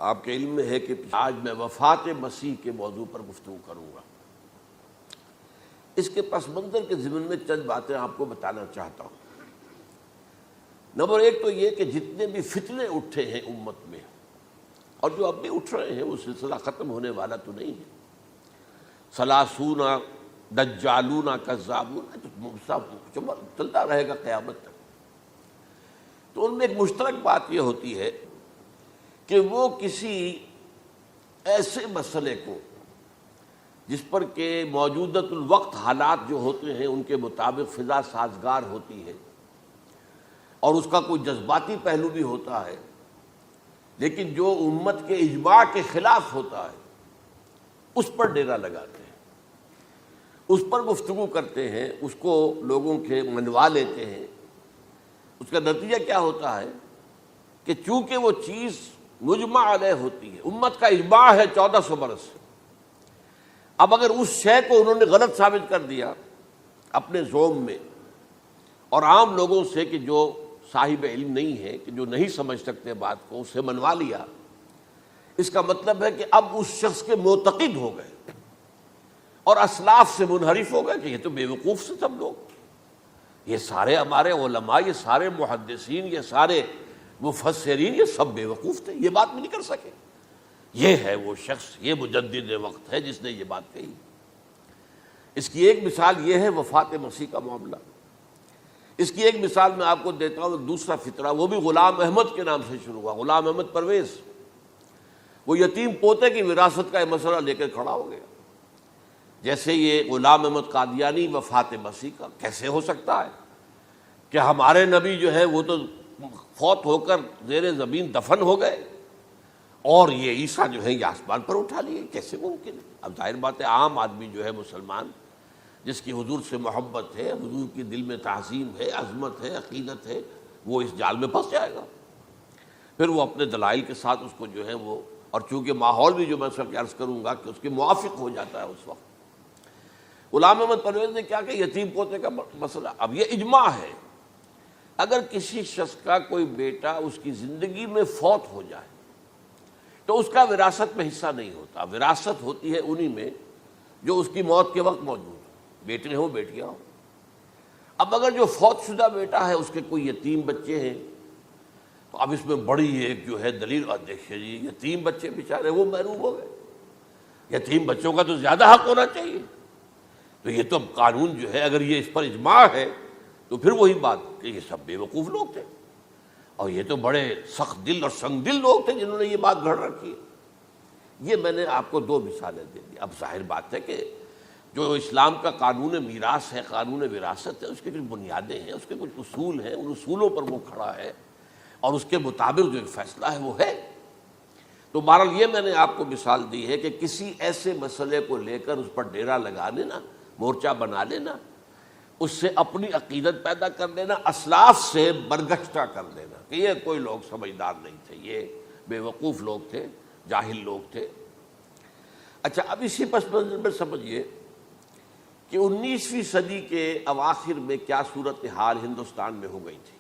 آپ کے علم میں ہے کہ آج میں وفات مسیح کے موضوع پر گفتگو کروں گا۔ اس کے پس منظر کے ضمن میں چند باتیں آپ کو بتانا چاہتا ہوں۔ نمبر ایک تو یہ کہ جتنے بھی فتنے اٹھے ہیں امت میں اور جو اب بھی اٹھ رہے ہیں وہ سلسلہ ختم ہونے والا تو نہیں ہے۔ ثلاثون دجالون کذابون چلتا رہے گا قیامت تک۔ تو ان میں ایک مشترک بات یہ ہوتی ہے کہ وہ کسی ایسے مسئلے کو جس پر کہ موجودۃ الوقت حالات جو ہوتے ہیں ان کے مطابق فضا سازگار ہوتی ہے اور اس کا کوئی جذباتی پہلو بھی ہوتا ہے، لیکن جو امت کے اجماع کے خلاف ہوتا ہے اس پر ڈیرا لگاتے ہیں، اس پر گفتگو کرتے ہیں، اس کو لوگوں کے منوا لیتے ہیں۔ اس کا نتیجہ کیا ہوتا ہے کہ چونکہ وہ چیز مجمع علیہ ہوتی ہے، امت کا اجماع ہے 1400 برس سے، اب اگر اس شے کو انہوں نے غلط ثابت کر دیا اپنے ذوم میں اور عام لوگوں سے کہ جو صاحب علم نہیں ہے، کہ جو نہیں سمجھ سکتے بات کو، اسے منوا لیا، اس کا مطلب ہے کہ اب اس شخص کے معتقد ہو گئے اور اسلاف سے منحرف ہو گئے کہ یہ تو بے وقوف سے سب لوگ، یہ سارے ہمارے علماء، یہ سارے محدثین، یہ سارے مفسرین، یہ سب بے وقوف تھے، یہ بات بھی نہیں کر سکے۔ یہ ہے وہ شخص، یہ مجدد وقت ہے جس نے یہ بات کہی۔ اس کی ایک مثال یہ ہے وفات مسیح کا معاملہ۔ اس کی ایک مثال میں آپ کو دیتا ہوں، دوسرا فطرہ، وہ بھی غلام احمد کے نام سے شروع ہوا، غلام احمد پرویز۔ وہ یتیم پوتے کی وراثت کا یہ مسئلہ لے کر کھڑا ہو گیا۔ جیسے یہ غلام احمد قادیانی وفات مسیح کا کیسے ہو سکتا ہے کہ ہمارے نبی جو ہے وہ تو فوت ہو کر زیر زمین دفن ہو گئے اور یہ عیسیٰ جو ہے یہ آسمان پر اٹھا لیے، کیسے ممکن ہے؟ اب ظاہر بات ہے عام آدمی جو ہے مسلمان جس کی حضور سے محبت ہے، حضور کی دل میں تعظیم ہے، عظمت ہے، عقیدت ہے، وہ اس جال میں پھنس جائے گا۔ پھر وہ اپنے دلائل کے ساتھ اس کو جو ہے وہ، اور چونکہ ماحول بھی جو میں سب عرض کروں گا کہ اس کے موافق ہو جاتا ہے اس وقت۔ غلام احمد پرویز نے کیا کہ یتیم پوتے کا مسئلہ، اب یہ اجماع ہے، اگر کسی شخص کا کوئی بیٹا اس کی زندگی میں فوت ہو جائے تو اس کا وراثت میں حصہ نہیں ہوتا، وراثت ہوتی ہے انہی میں جو اس کی موت کے وقت موجود ہو، بیٹے ہوں بیٹیاں ہوں۔ اب اگر جو فوت شدہ بیٹا ہے اس کے کوئی یتیم بچے ہیں تو اب اس میں بڑی ایک جو ہے دلیل، اور دیکھیے جی یتیم بچے بیچارے وہ محروم ہو گئے، یتیم بچوں کا تو زیادہ حق ہونا چاہیے۔ تو یہ تو قانون جو ہے اگر یہ اس پر اجماع ہے تو پھر وہی بات کہ یہ سب بے وقوف لوگ تھے اور یہ تو بڑے سخت دل اور سنگ دل لوگ تھے جنہوں نے یہ بات گھڑ رکھی ہے۔ یہ میں نے آپ کو دو مثالیں دے دی۔ اب ظاہر بات ہے کہ جو اسلام کا قانون میراث ہے، قانون وراثت ہے، اس کی کچھ بنیادیں ہیں، اس کے کچھ اصول ہیں، ان اصولوں پر وہ کھڑا ہے اور اس کے مطابق جو ایک فیصلہ ہے وہ ہے۔ تو بہرحال یہ میں نے آپ کو مثال دی ہے کہ کسی ایسے مسئلے کو لے کر اس پر ڈیرا لگا لینا، مورچہ بنا لینا، اس سے اپنی عقیدت پیدا کر لینا، اسلاف سے برگشتہ کر دینا کہ یہ کوئی لوگ سمجھدار نہیں تھے، یہ بے وقوف لوگ تھے، جاہل لوگ تھے۔ اچھا، اب اسی پس منظر میں سمجھیے کہ 19ویں صدی کے اواخر میں کیا صورتحال ہندوستان میں ہو گئی تھی۔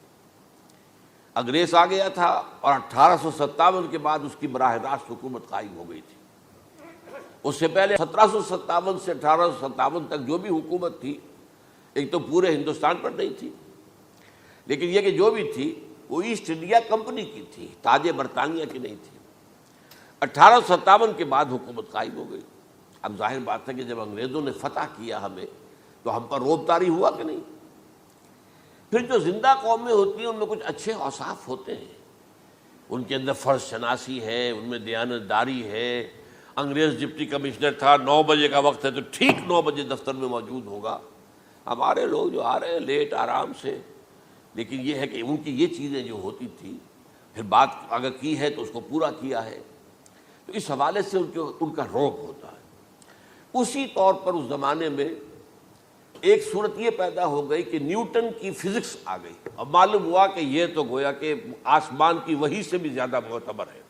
انگریز آ گیا تھا اور 1857 کے بعد اس کی براہ راست حکومت قائم ہو گئی تھی۔ اس سے پہلے 1757 سے 1857 تک جو بھی حکومت تھی ایک تو پورے ہندوستان پر نہیں تھی، لیکن یہ کہ جو بھی تھی وہ ایسٹ انڈیا کمپنی کی تھی، تاج برطانیہ کی نہیں تھی۔ 1857 کے بعد حکومت قائم ہو گئی۔ اب ظاہر بات ہے کہ جب انگریزوں نے فتح کیا ہمیں تو ہم پر رعب طاری ہوا کہ نہیں۔ پھر جو زندہ قومیں ہوتی ہیں ان میں کچھ اچھے اوصاف ہوتے ہیں، ان کے اندر فرض شناسی ہے، ان میں دیانت داری ہے۔ انگریز ڈپٹی کمشنر تھا، 9 بجے کا وقت ہے تو ٹھیک 9 بجے دفتر میں موجود ہوگا۔ ہمارے لوگ جو آ رہے ہیں لیٹ آرام سے، لیکن یہ ہے کہ ان کی یہ چیزیں جو ہوتی تھی، پھر بات اگر کی ہے تو اس کو پورا کیا ہے، تو اس حوالے سے ان کا رعب ہوتا ہے۔ اسی طور پر اس زمانے میں ایک صورت یہ پیدا ہو گئی کہ نیوٹن کی فزکس آ گئی، اب معلوم ہوا کہ یہ تو گویا کہ آسمان کی وحی سے بھی زیادہ معتبر ہے،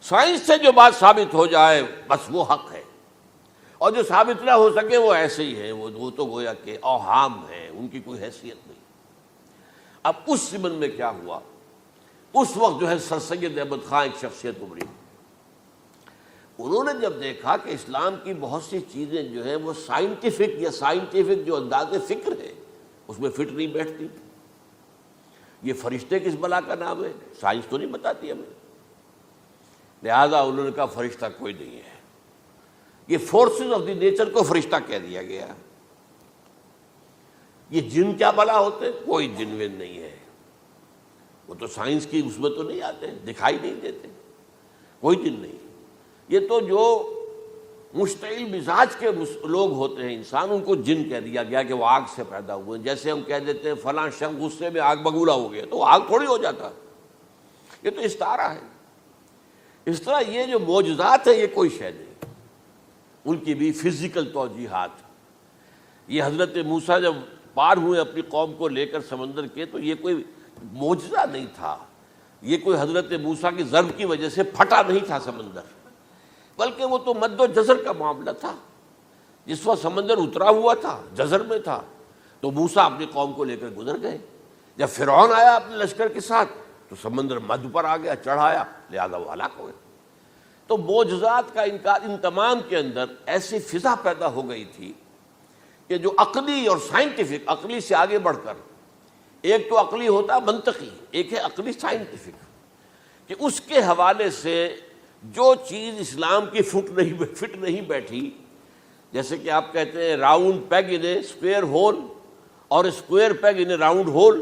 سائنس سے جو بات ثابت ہو جائے بس وہ حق ہے، اور جو ثابت نہ ہو سکے وہ ایسے ہی ہے، وہ تو گویا کہ اوہام ہے، ان کی کوئی حیثیت نہیں۔ اب اس ضمن میں کیا ہوا، اس وقت جو ہے سر سید احمد خان ایک شخصیت ابھری، انہوں نے جب دیکھا کہ اسلام کی بہت سی چیزیں جو ہیں وہ سائنٹیفک جو انداز فکر ہے اس میں فٹ نہیں بیٹھتی. یہ فرشتے کس بلا کا نام ہے؟ سائنس تو نہیں بتاتی ہمیں. لہذا انہوں نے کہا فرشتہ کوئی نہیں ہے. یہ فورسز آف دی نیچر کو فرشتہ کہہ دیا گیا. یہ جن کیا بلا ہوتے؟ کوئی جن ون نہیں ہے. وہ تو سائنس کی اس میں تو نہیں آتے، دکھائی نہیں دیتے، کوئی جن نہیں. یہ تو جو مشتعل مزاج کے لوگ ہوتے ہیں انسان، ان کو جن کہہ دیا گیا کہ وہ آگ سے پیدا ہوئے ہیں. جیسے ہم کہہ دیتے ہیں فلاں شخص غصے میں آگ بگولا ہو گیا، تو وہ آگ تھوڑی ہو جاتا. یہ تو استعارہ ہے. اس طرح یہ جو معجزات ہیں یہ کوئی شے نہیں، ان کی بھی فزیکل توجیحات. یہ حضرت موسیٰ جب پار ہوئے اپنی قوم کو لے کر سمندر کے، تو یہ کوئی معجزہ نہیں تھا. یہ کوئی حضرت موسیٰ کی ضرب کی وجہ سے پھٹا نہیں تھا سمندر، بلکہ وہ تو مد و جزر کا معاملہ تھا. جس وقت سمندر اترا ہوا تھا، جزر میں تھا، تو موسیٰ اپنی قوم کو لے کر گزر گئے. جب فرعون آیا اپنے لشکر کے ساتھ تو سمندر مد پر آ گیا، چڑھایا، لہذا وہ ہلاک ہوئے. تو معجزات کا انکار، ان تمام کے اندر ایسی فضا پیدا ہو گئی تھی کہ جو عقلی اور سائنٹیفک، عقلی سے آگے بڑھ کر، ایک تو عقلی ہوتا منطقی، ایک ہے عقلی سائنٹیفک، کہ اس کے حوالے سے جو چیز اسلام کی فٹ نہیں بیٹھی. جیسے کہ آپ کہتے ہیں round peg in a square hole اور square peg in a round hole.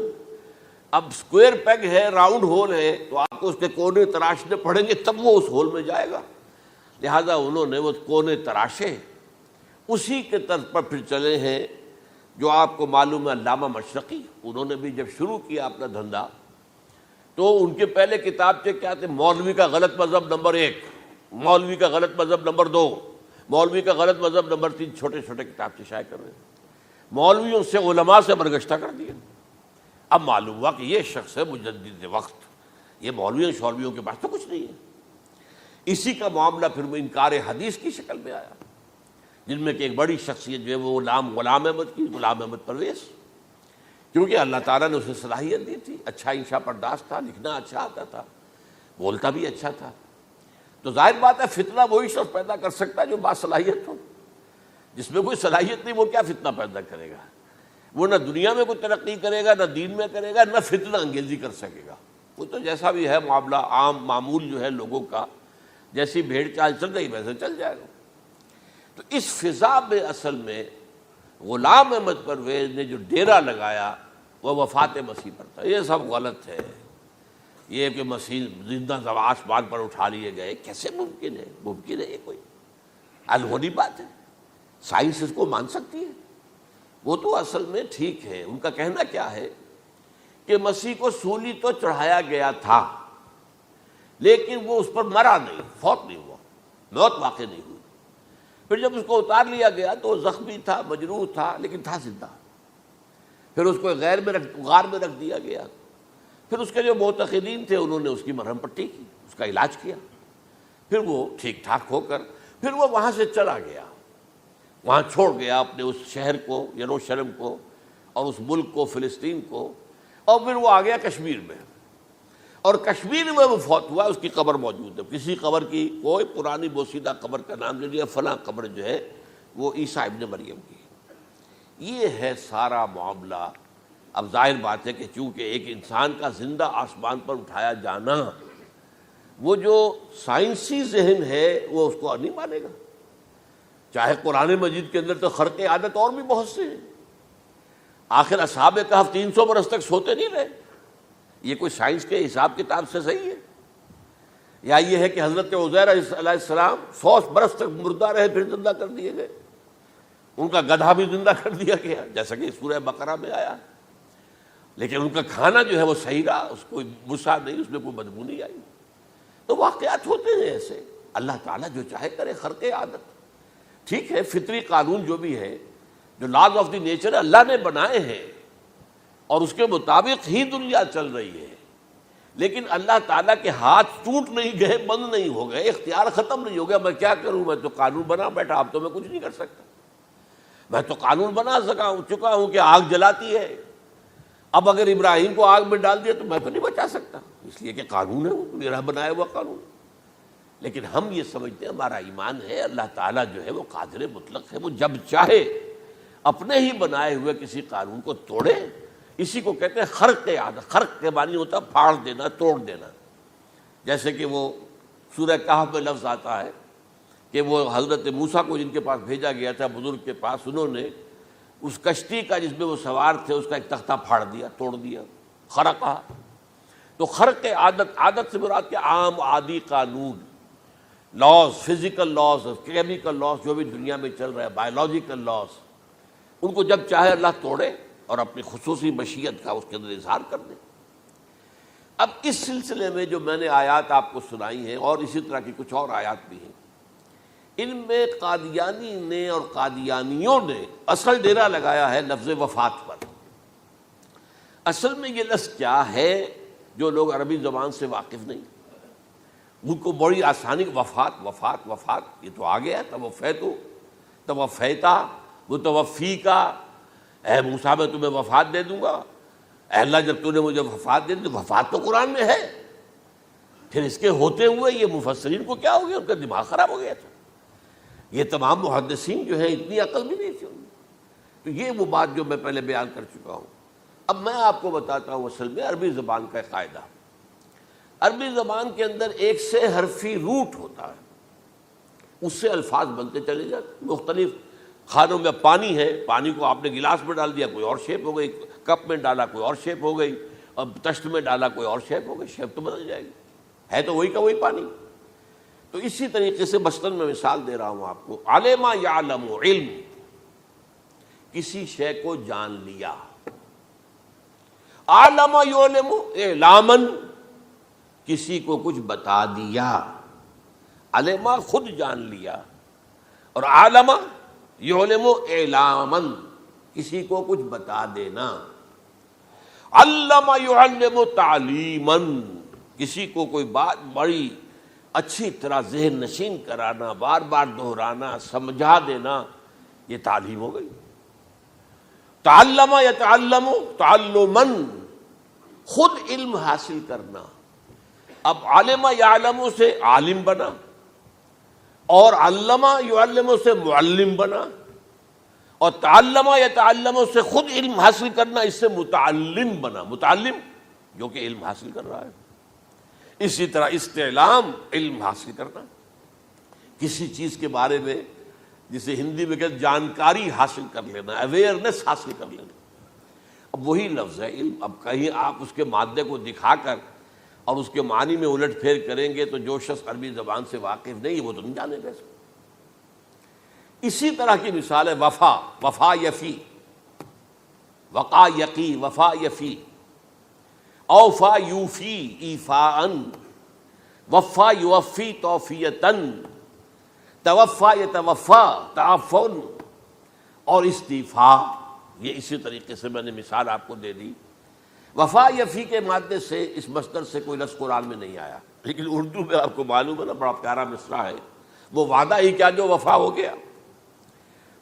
اب اسکوئر پیگ ہے، راؤنڈ ہول ہے، تو آپ کو اس کے کونے تراشنے پڑیں گے تب وہ اس ہول میں جائے گا. لہذا انہوں نے وہ کونے تراشے. اسی کے طرز پر پھر چلے ہیں جو آپ کو معلوم ہے علامہ مشرقی. انہوں نے بھی جب شروع کیا اپنا دھندا تو ان کے پہلے کتابچے کیا تھے؟ مولوی کا غلط مذہب نمبر 1، مولوی کا غلط مذہب نمبر 2، مولوی کا غلط مذہب نمبر 3. چھوٹے چھوٹے کتابچے شائع کر رہے ہیں. مولویوں سے علماء سے برگشتہ کر دیا. اب معلوم ہوا کہ یہ شخص ہے مجدد وقت. یہ مولویوں شولویوں کے پاس تو کچھ نہیں ہے. اسی کا معاملہ پھر وہ انکار حدیث کی شکل میں آیا، جن میں کہ ایک بڑی شخصیت جو ہے وہ غلام احمد کی، غلام احمد پرویز. کیونکہ اللہ تعالیٰ نے اسے صلاحیت دی تھی، اچھا انشا پرداز تھا، لکھنا اچھا آتا تھا، بولتا بھی اچھا تھا. تو ظاہر بات ہے فتنہ وہی شخص پیدا کر سکتا ہے جو باصلاحیت ہو. جس میں کوئی صلاحیت نہیں وہ کیا فتنہ پیدا کرے گا؟ وہ نہ دنیا میں کوئی ترقی کرے گا، نہ دین میں کرے گا، نہ فتنہ انگیزی کر سکے گا. وہ تو جیسا بھی ہے معاملہ عام معمول جو ہے لوگوں کا، جیسی بھیڑ چال چل رہی ویسے چل جائے گا. تو اس فضا میں اصل میں غلام احمد پرویز نے جو ڈیرا لگایا وہ وفات مسیح پر تھا. یہ سب غلط ہے. یہ کہ مسیح زندہ آسمان پر اٹھا لیے گئے، کیسے ممکن ہے؟ ممکن ہے یہ کوئی الہونی بات ہے؟ سائنس اس کو مان سکتی ہے؟ وہ تو اصل میں ٹھیک ہے. ان کا کہنا کیا ہے کہ مسیح کو سولی تو چڑھایا گیا تھا، لیکن وہ اس پر مرا نہیں، فوت نہیں ہوا، موت واقع نہیں ہوئی. پھر جب اس کو اتار لیا گیا تو وہ زخمی تھا، مجروح تھا، لیکن تھا زندہ. پھر اس کو غار میں رکھ دیا گیا. پھر اس کے جو معتقدین تھے انہوں نے اس کی مرہم پٹی کی، اس کا علاج کیا. پھر وہ ٹھیک ٹھاک ہو کر پھر وہ وہاں سے چلا گیا، وہاں چھوڑ گیا اپنے اس شہر کو، یروشلم کو، اور اس ملک کو، فلسطین کو. اور پھر وہ آ گیا کشمیر میں، اور کشمیر میں وہ فوت ہوا. اس کی قبر موجود ہے. کسی قبر کی کوئی پرانی بوسیدہ قبر کا نام لے لیا، فلاں قبر جو ہے وہ عیسیٰ ابن مریم کی. یہ ہے سارا معاملہ. اب ظاہر بات ہے کہ چونکہ ایک انسان کا زندہ آسمان پر اٹھایا جانا، وہ جو سائنسی ذہن ہے وہ اس کو نہیں مانے گا. چاہے قرآن مجید کے اندر تو خرق عادت اور بھی بہت سے ہیں. آخر اصحاب کہف 300 برس تک سوتے نہیں رہے. یہ کوئی سائنس کے حساب کتاب سے صحیح ہے؟ یا یہ ہے کہ حضرت عزیر علیہ السلام 100 برس تک مردہ رہے پھر زندہ کر دیے گئے؟ ان کا گدھا بھی زندہ کر دیا گیا جیسا کہ سورہ بقرہ میں آیا. لیکن ان کا کھانا جو ہے وہ صحیح رہا، اس کو مسا نہیں، اس میں کوئی بدبو نہیں آئی. تو واقعات ہوتے ہیں ایسے. اللہ تعالیٰ جو چاہے کرے. خرق عادت ٹھیک ہے، فطری قانون جو بھی ہے، جو لاز آف دی نیچر اللہ نے بنائے ہیں اور اس کے مطابق ہی دنیا چل رہی ہے. لیکن اللہ تعالیٰ کے ہاتھ ٹوٹ نہیں گئے، بند نہیں ہو گئے، اختیار ختم نہیں ہو گیا. میں کیا کروں؟ میں تو قانون بنا بیٹھا، اب تو میں کچھ نہیں کر سکتا. میں تو قانون بنا چکا ہوں کہ آگ جلاتی ہے. اب اگر ابراہیم کو آگ میں ڈال دیا تو میں تو نہیں بچا سکتا، اس لیے کہ قانون ہے، وہ میرا بنایا ہوا قانون. لیکن ہم یہ سمجھتے ہیں ہمارا ایمان ہے اللہ تعالیٰ جو ہے وہ قادر مطلق ہے، وہ جب چاہے اپنے ہی بنائے ہوئے کسی قانون کو توڑے. اسی کو کہتے ہیں خرق عادت. خرق کے معنی ہوتا ہے پھاڑ دینا، توڑ دینا. جیسے کہ وہ سورہ کہف میں لفظ آتا ہے کہ وہ حضرت موسیٰ کو جن کے پاس بھیجا گیا تھا، بزرگ کے پاس، انہوں نے اس کشتی کا جس میں وہ سوار تھے اس کا ایک تختہ پھاڑ دیا، توڑ دیا، خرقہ. تو خرق عادت، عادت سے مراد کیا؟ عام عادی قانون، laws, physical laws, chemical laws جو بھی دنیا میں چل رہا ہے، بایولوجیکل لاز، ان کو جب چاہے اللہ توڑے اور اپنی خصوصی مشیت کا اس کے اندر اظہار کر دے. اب اس سلسلے میں جو میں نے آیات آپ کو سنائی ہیں اور اسی طرح کی کچھ اور آیات بھی ہیں، ان میں قادیانی نے اور قادیانیوں نے اصل ڈیرا لگایا ہے لفظ وفات پر. اصل میں یہ لفظ کیا ہے جو لوگ عربی زبان سے واقف نہیں، ان کو بڑی آسانی، وفات وفات وفات، یہ تو آ گیا. توفیتو، توفیتا، متوفی کا، اے موسیٰ میں تمہیں وفات دے دوں گا. اے اللہ جب تو نے مجھے وفات دے دی، تو وفات تو قرآن میں ہے. پھر اس کے ہوتے ہوئے یہ مفسرین کو کیا ہو گیا؟ ان کا دماغ خراب ہو گیا تھا. یہ تمام محدثین جو ہیں اتنی عقل بھی نہیں تھی ان میں. تو یہ وہ بات جو میں پہلے بیان کر چکا ہوں. اب میں آپ کو بتاتا ہوں اصل میں عربی زبان کا ایک قاعدہ. عربی زبان کے اندر ایک سے حرفی روٹ ہوتا ہے، اس سے الفاظ بنتے چلے جاتے. مختلف کھانوں میں پانی ہے، پانی کو آپ نے گلاس میں ڈال دیا، کوئی اور شیپ ہو گئی. کپ میں ڈالا، کوئی اور شیپ ہو گئی. اور تشت میں ڈالا، کوئی اور شیپ ہو گئی. شیپ تو بدل جائے گی، ہے تو وہی کا وہی پانی. تو اسی طریقے سے مثلاً میں مثال دے رہا ہوں آپ کو. علم یعلم، علم، کسی شے کو جان لیا. علم یعلم اعلاماً، کسی کو کچھ بتا دیا. علما خود جان لیا، اور علم یعلم اعلاماً، کسی کو کچھ بتا دینا. علم یعلم تعلیماً، کسی کو کوئی بات بڑی اچھی طرح ذہن نشین کرانا، بار بار دہرانا، سمجھا دینا، یہ تعلیم ہو گئی. تعلم یتعلم تعلماً، خود علم حاصل کرنا. اب علم یعلم سے عالم بنا، اور علم یعلم سے معلم بنا، اور تعلم یتعلم سے خود علم حاصل کرنا، اس سے متعلم بنا. متعلم جو کہ علم حاصل کر رہا ہے. اسی طرح استعلام، علم حاصل کرنا، کسی چیز کے بارے میں جسے ہندی میں کہتے جانکاری حاصل کر لینا، اویئرنیس حاصل کر لینا. اب وہی لفظ ہے علم. اب کہیں آپ اس کے مادے کو دکھا کر اور اس کے معنی میں الٹ پھیر کریں گے تو جو شخص عربی زبان سے واقف نہیں وہ تو نہیں جانے گا اس کو. اسی طرح کی مثال ہے وفا. وفا یفی، وقا یقی، وفا یفی. اوفا یوفی ایفاءً، وفا یوفی توفیتاً، توفا یتوفا تعفن، اور استیفا. یہ اسی طریقے سے میں نے مثال آپ کو دے دی. وفا یفی کے مادے سے اس مصدر سے کوئی لفظ قرآن میں نہیں آیا، لیکن اردو میں آپ کو معلوم ہے نا، بڑا پیارا مصرع ہے. وہ وعدہ ہی کیا جو وفا ہو گیا.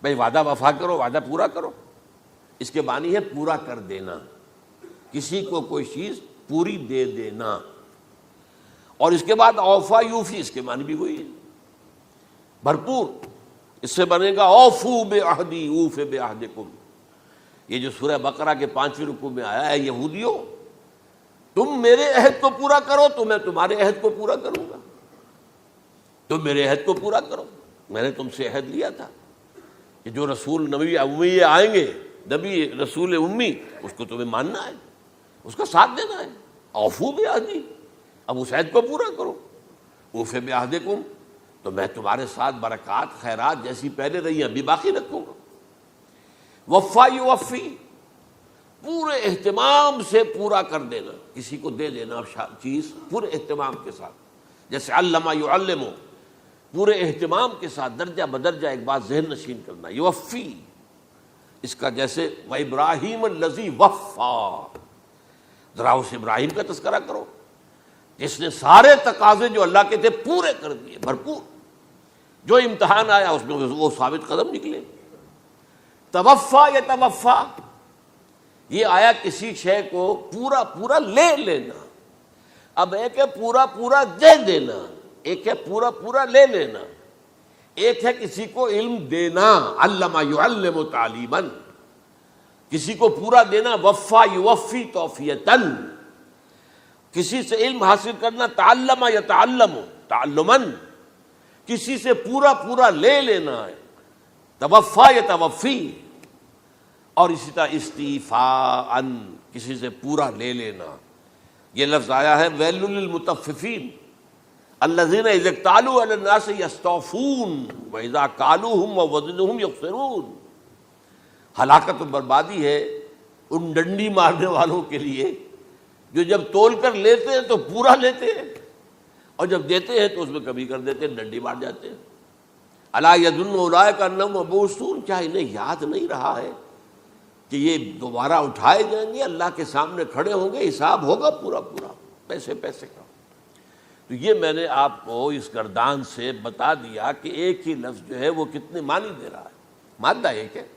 بھائی وعدہ وفا کرو، وعدہ پورا کرو. اس کے معنی ہے پورا کر دینا، کسی کو کوئی چیز پوری دے دینا. اور اس کے بعد اوفا یوفی، اس کے معنی بھی وہی ہے، بھرپور. اس سے بنے گا اوفو بعہدی اوف بعہدکم. یہ جو سورہ بقرہ کے 5ویں رکوع میں آیا ہے، یہودیوں تم میرے عہد کو پورا کرو تو میں تمہارے عہد کو پورا کروں گا. تم میرے عہد کو پورا کرو. میں نے تم سے عہد لیا تھا کہ جو رسول نبی امی آئیں گے، نبی رسول امی، اس کو تمہیں ماننا ہے، اس کا ساتھ دینا ہے. اوفو بعہدی، اب اس عہد کو پورا کرو. اوف بعہدکم، تو میں تمہارے ساتھ برکات خیرات جیسی پہلے رہی ہیں ابھی باقی رکھوں گا. وفا یوفی، پورے اہتمام سے پورا کر دینا، کسی کو دے دینا چیز پورے اہتمام کے ساتھ. جیسے علم یعلم، پورے اہتمام کے ساتھ درجہ بدرجہ ایک بات ذہن نشین کرنا. یوفی، اس کا جیسے وَإِبْرَاهِيمَ الَّذِي وَفَّى، ذرا اس ابراہیم کا تذکرہ کرو جس نے سارے تقاضے جو اللہ کے تھے پورے کر دیے، بھرپور. جو امتحان آیا اس میں وہ ثابت قدم نکلے. توفا یتوفا، یہ آیا کسی شے کو پورا پورا لے لینا. اب ایک ہے پورا پورا دے دینا، ایک ہے پورا پورا لے لینا، ایک ہے کسی کو علم دینا، علم یعلم تعلیما، کسی کو پورا دینا، وفا یوفی توفیتن، کسی سے علم حاصل کرنا، تعلم یتعلم تعلما، کسی سے پورا پورا لے لینا ہے، توفا یتوفی، اور اسی طرح استیفاء، کسی سے پورا لے لینا۔ یہ لفظ آیا ہے ویل للمطففین الذین اذا اکتالوا علی الناس یستوفون واذا کالوہم ووزنوہم یخسرون۔ ہلاکت و بربادی ہے ان ڈنڈی مارنے والوں کے لیے جو جب تول کر لیتے ہیں تو پورا لیتے ہیں، اور جب دیتے ہیں تو اس میں کمی کر دیتے ہیں، ڈنڈی مار جاتے ہیں۔ الا یظن اولئک انہم مبعوثون، کیا انہیں یاد نہیں رہا ہے کہ یہ دوبارہ اٹھائے جائیں گے، اللہ کے سامنے کھڑے ہوں گے، حساب ہوگا پورا پورا پیسے پیسے کا۔ تو یہ میں نے آپ کو اس گردان سے بتا دیا کہ ایک ہی لفظ جو ہے وہ کتنے معنی دے رہا ہے۔ مادہ ایک ہے،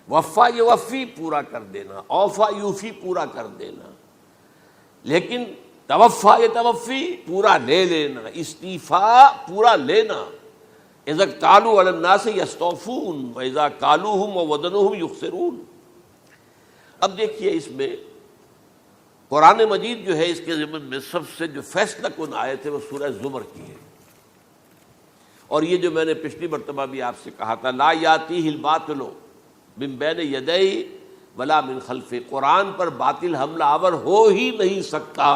وفا یوفی پورا کر دینا، اوفا یوفی پورا کر دینا، لیکن توفا یتوفی پورا لے لینا، استیفاء پورا لینا، اذا اکتالوا علی الناس یستوفون واذا کالوہم ووزنوہم یخسرون۔ اب دیکھیے اس میں قرآن مجید جو ہے اس کے ضمن میں سب سے جو فیصلہ کن آیت ہے وہ سورہ زمر کی ہے، اور یہ جو میں نے پچھلی مرتبہ بھی آپ سے کہا تھا، لا یاتیہ الباطل من بین یدیہ ولا من خلفہ، قرآن پر باطل حملہ آور ہو ہی نہیں سکتا،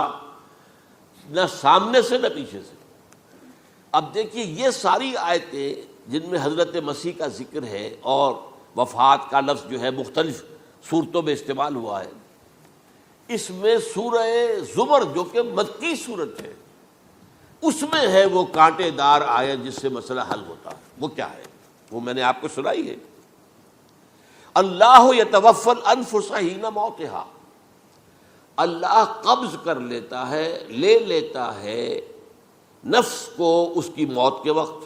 نہ سامنے سے نہ پیچھے سے۔ اب دیکھیے یہ ساری آیتیں جن میں حضرت مسیح کا ذکر ہے اور وفات کا لفظ جو ہے مختلف صورتوں میں استعمال ہوا ہے، اس میں سورہ زمر جو کہ مکی صورت ہے اس میں ہے وہ کانٹے دار آیت جس سے مسئلہ حل ہوتا ہے۔ وہ کیا ہے؟ وہ میں نے آپ کو سنائی ہے، اللہ یتوفی الانفس حین موتہا، اللہ قبض کر لیتا ہے، لے لیتا ہے نفس کو اس کی موت کے وقت،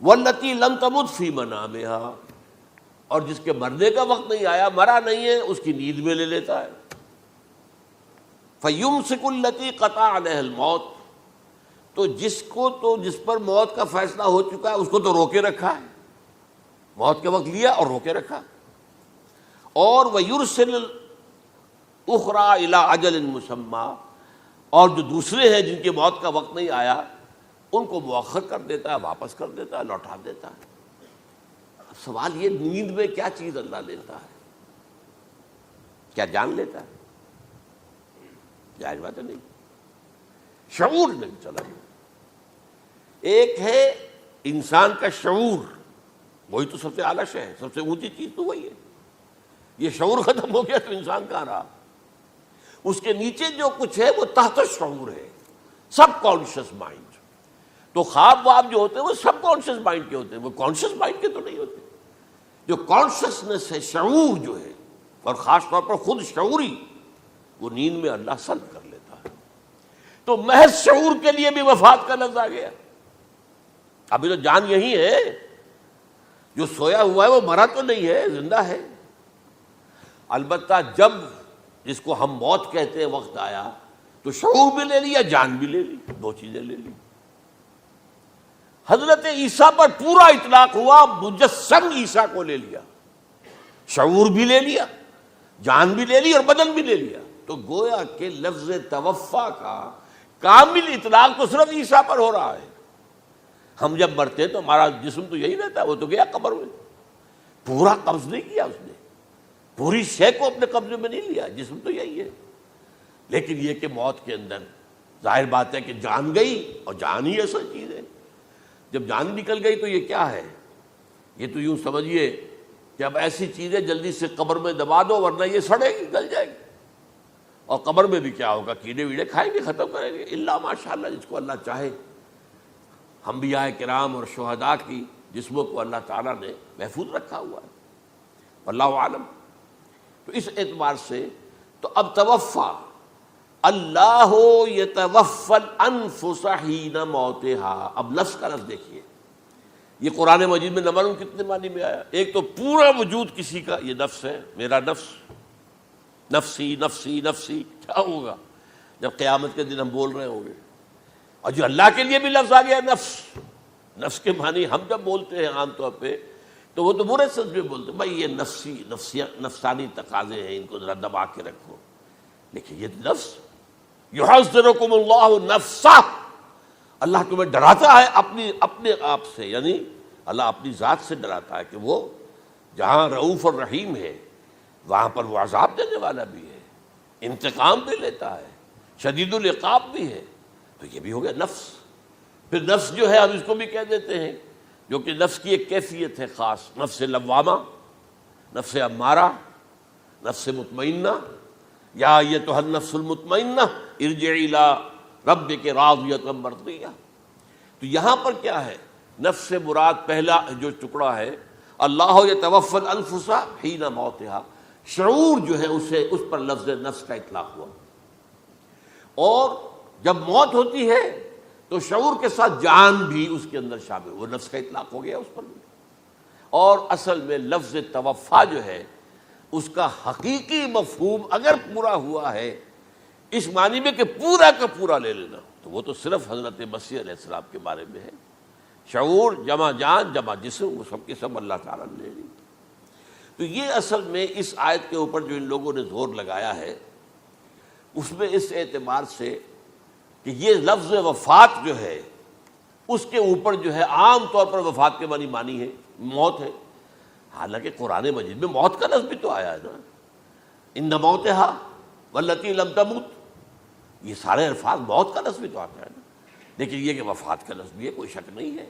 واللتی لم تمت فی منامہا، اور جس کے مرنے کا وقت نہیں آیا، مرا نہیں ہے، اس کی نیند میں لے لیتا ہے، فیمسک التی قطع علیہ الموت، تو جس پر موت کا فیصلہ ہو چکا ہے اس کو تو روکے رکھا ہے، موت کے وقت لیا اور روکے رکھا، اور ویرسل الاخری الی اجل مسمی، اور جو دوسرے ہیں جن کی موت کا وقت نہیں آیا ان کو مؤخر کر دیتا ہے، واپس کر دیتا ہے، لوٹا دیتا ہے۔ سوال یہ، نیند میں کیا چیز اللہ لیتا ہے؟ کیا جان لیتا ہے؟ جائز بات ہے نہیں، شعور نہیں چلا۔ ایک ہے انسان کا شعور، وہی تو سب سے اعلیٰ شے ہے، سب سے اونچی چیز تو وہی ہے۔ یہ شعور ختم ہو گیا تو انسان کہاں رہا؟ اس کے نیچے جو کچھ ہے وہ تحت شعور ہے، سب کانشیس مائنڈ۔ تو خواب واب جو ہوتے ہیں وہ سب کانشیس مائنڈ کے ہوتے ہیں، وہ کانشیس مائنڈ کے تو نہیں ہوتے۔ جو کانشیسنس ہے، شعور جو ہے، اور خاص طور پر خود شعوری، وہ نیند میں اللہ سلب کر لیتا ہے۔ تو محض شعور کے لیے بھی وفات کا لفظ آ گیا۔ ابھی تو جان یہی ہے، جو سویا ہوا ہے وہ مرا تو نہیں ہے، زندہ ہے۔ البتہ جب جس کو ہم موت کہتے ہیں وقت آیا تو شعور بھی لے لیا، جان بھی لے لی، دو چیزیں لے لی۔ حضرت عیسیٰ پر پورا اطلاق ہوا، مجسم عیسیٰ کو لے لیا، شعور بھی لے لیا، جان بھی لے لی اور بدن بھی لے لیا۔ تو گویا کہ لفظ توفا کا کامل اطلاق تو صرف عیسیٰ پر ہو رہا ہے۔ ہم جب مرتے تو ہمارا جسم تو یہی رہتا ہے، وہ تو گیا قبر میں، پورا قبض نہیں کیا اس نے، پوری شے کو اپنے قبضے میں نہیں لیا، جسم تو یہی ہے۔ لیکن یہ کہ موت کے اندر ظاہر بات ہے کہ جان گئی، اور جان ہی ایسا چیز ہے، جب جان نکل گئی تو یہ کیا ہے؟ یہ تو یوں سمجھیے کہ اب ایسی چیزیں جلدی سے قبر میں دبا دو ورنہ یہ سڑے گی، گل جائے گی، اور قبر میں بھی کیا ہوگا؟ کیڑے ویڑے کھائیں گے، ختم کریں گے، اللہ ماشاءاللہ جس کو اللہ چاہے۔ انبیاء کرام اور شہداء کی جسموں کو اللہ تعالیٰ نے محفوظ رکھا ہوا ہے، واللہ عالم۔ تو اس اعتبار سے تو اب توفا، اللہ یتوفی الانفس حین موتہا، اب لفظ کا لفظ دیکھیے، یہ قرآن مجید میں نہ معلوم کتنے معنی میں آیا۔ ایک تو پورا وجود کسی کا یہ نفس ہے، میرا نفس، نفسی نفسی نفسی، کیا ہوگا جب قیامت کے دن ہم بول رہے ہوں گے؟ اور جو اللہ کے لیے بھی لفظ آ گیا نفس، نفس کے معنی ہم جب بولتے ہیں عام طور پہ تو وہ تو برے سمجھ میں بولتے ہیں، بھائی یہ نفسانی تقاضے ہیں، ان کو ذرا دبا کے رکھو، لیکن یہ نفس یحذرکم اللہ نفسہ، اللہ تمہیں ڈراتا ہے اپنے آپ سے، یعنی اللہ اپنی ذات سے ڈراتا ہے کہ وہ جہاں رؤوف اور رحیم ہے وہاں پر وہ عذاب دینے والا بھی ہے، انتقام بھی لیتا ہے، شدید العقاب بھی ہے۔ تو یہ بھی ہو گیا نفس۔ پھر نفس جو ہے ہم اس کو بھی کہہ دیتے ہیں، جو کہ نفس کی ایک کیفیت ہے خاص، نفس لوامہ، نفس امارہ، نفس مطمئنہ، یا ایتھا النفس المطمئنہ ارجعی الی ربک راضیۃ مرضیہ۔ تو یہاں پر کیا ہے؟ نفس سے مراد پہلا جو ٹکڑا ہے اللہ یتوفی الانفس حین موتہا، شعور جو ہے اس پر لفظ نفس کا اطلاق ہوا، اور جب موت ہوتی ہے تو شعور کے ساتھ جان بھی اس کے اندر شامل، وہ نفس کا اطلاق ہو گیا اس پر بھی۔ اور اصل میں لفظ توفا جو ہے اس کا حقیقی مفہوم اگر پورا ہوا ہے اس معنی میں کہ پورا کا پورا لے لینا، تو وہ تو صرف حضرت مسیح علیہ السلام کے بارے میں ہے۔ شعور جمع جان جمع جسم، وہ سب کے سب اللہ تعالیٰ نے لے لی۔ تو یہ اصل میں اس آیت کے اوپر جو ان لوگوں نے زور لگایا ہے اس میں اس اعتبار سے کہ یہ لفظ وفات جو ہے اس کے اوپر جو ہے عام طور پر وفات کے معنی ہے موت ہے، حالانکہ قرآن مجید میں موت کا لفظ بھی تو آیا ہے نا، ان موتہا واللتی لم تمت، یہ سارے الفاظ موت کا لفظ بھی تو آتا ہے نا، لیکن یہ کہ وفات کا لفظ بھی ہے، کوئی شک نہیں ہے،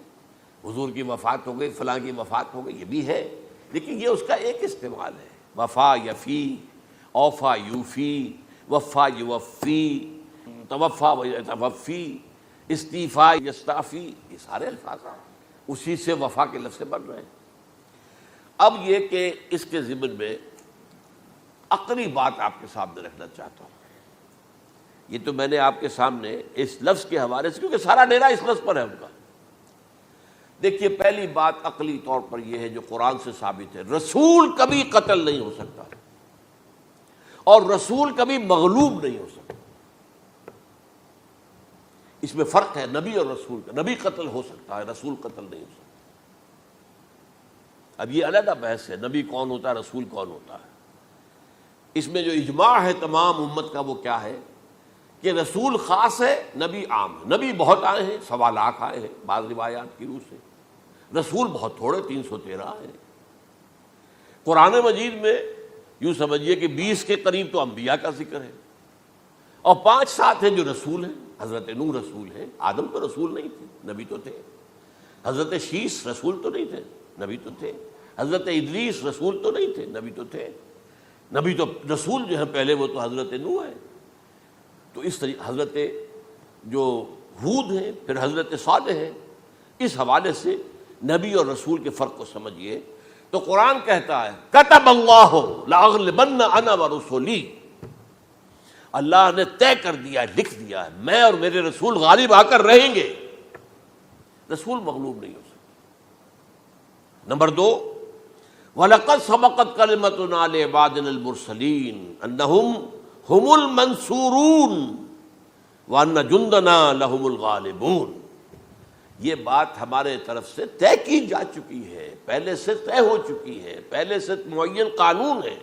حضور کی وفات ہو گئی، فلاں کی وفات ہو گئی، یہ بھی ہے، لیکن یہ اس کا ایک استعمال ہے، وفا یفی، اوفا یوفی، وفا یوفی، توفا یتوفی، استیفا یستعفی، یہ سارے الفاظ اسی سے وفا کے لفظ سے بن رہے ہیں۔ اب یہ کہ اس کے ضمن میں عقلی بات آپ کے سامنے رکھنا چاہتا ہوں، یہ تو میں نے آپ کے سامنے اس لفظ کے حوالے سے، کیونکہ سارا ڈیرا اس لفظ پر ہے ان کا۔ دیکھیے پہلی بات عقلی طور پر یہ ہے جو قرآن سے ثابت ہے، رسول کبھی قتل نہیں ہو سکتا اور رسول کبھی مغلوب نہیں ہو سکتا، اس میں فرق ہے نبی اور رسول کا، نبی قتل ہو سکتا ہے، رسول قتل نہیں ہو سکتا۔ اب یہ علیحدہ بحث ہے نبی کون ہوتا ہے، رسول کون ہوتا ہے۔ اس میں جو اجماع ہے تمام امت کا وہ کیا ہے کہ رسول خاص ہے، نبی عام ہے۔ نبی بہت آئے ہیں، 1.25 لاکھ آئے ہیں بعض روایات کی روح سے، رسول بہت تھوڑے 313 آئے ہیں۔ قرآن مجید میں یوں سمجھیے کہ 20 کے قریب تو انبیاء کا ذکر ہے، اور 5-7 ہیں جو رسول ہیں۔ حضرت نوح رسول ہیں، آدم تو رسول نہیں تھے، نبی تو تھے۔ حضرت شیش رسول تو نہیں تھے، نبی تو تھے۔ حضرت ادریس رسول تو نہیں تھے، نبی تو تھے۔ نبی تو رسول جو ہے پہلے وہ تو حضرت نوح ہے۔ تو اس طریقے حضرت جو ہود ہیں، پھر حضرت صالح ہیں، اس حوالے سے نبی اور رسول کے فرق کو سمجھیے۔ تو قرآن کہتا ہے کتب اللہ لاغلبن انا ورسلی، اللہ نے طے کر دیا ہے، لکھ دیا ہے، میں اور میرے رسول غالب آ کر رہیں گے، رسول مغلوب نہیں ہو سکتا۔ نمبر 2، وَلَقَدْ سَبَقَتْ كَلِمَتُنَا لِعِبَادِنَا الْمُرْسَلِينَ أَنَّهُمْ هُمُ الْمَنْصُورُونَ وَأَنَّ جُنْدَنَا لَهُمُ الْغَالِبُونَ، یہ بات ہمارے طرف سے طے کی جا چکی ہے، پہلے سے طے ہو چکی ہے، پہلے سے معین قانون ہے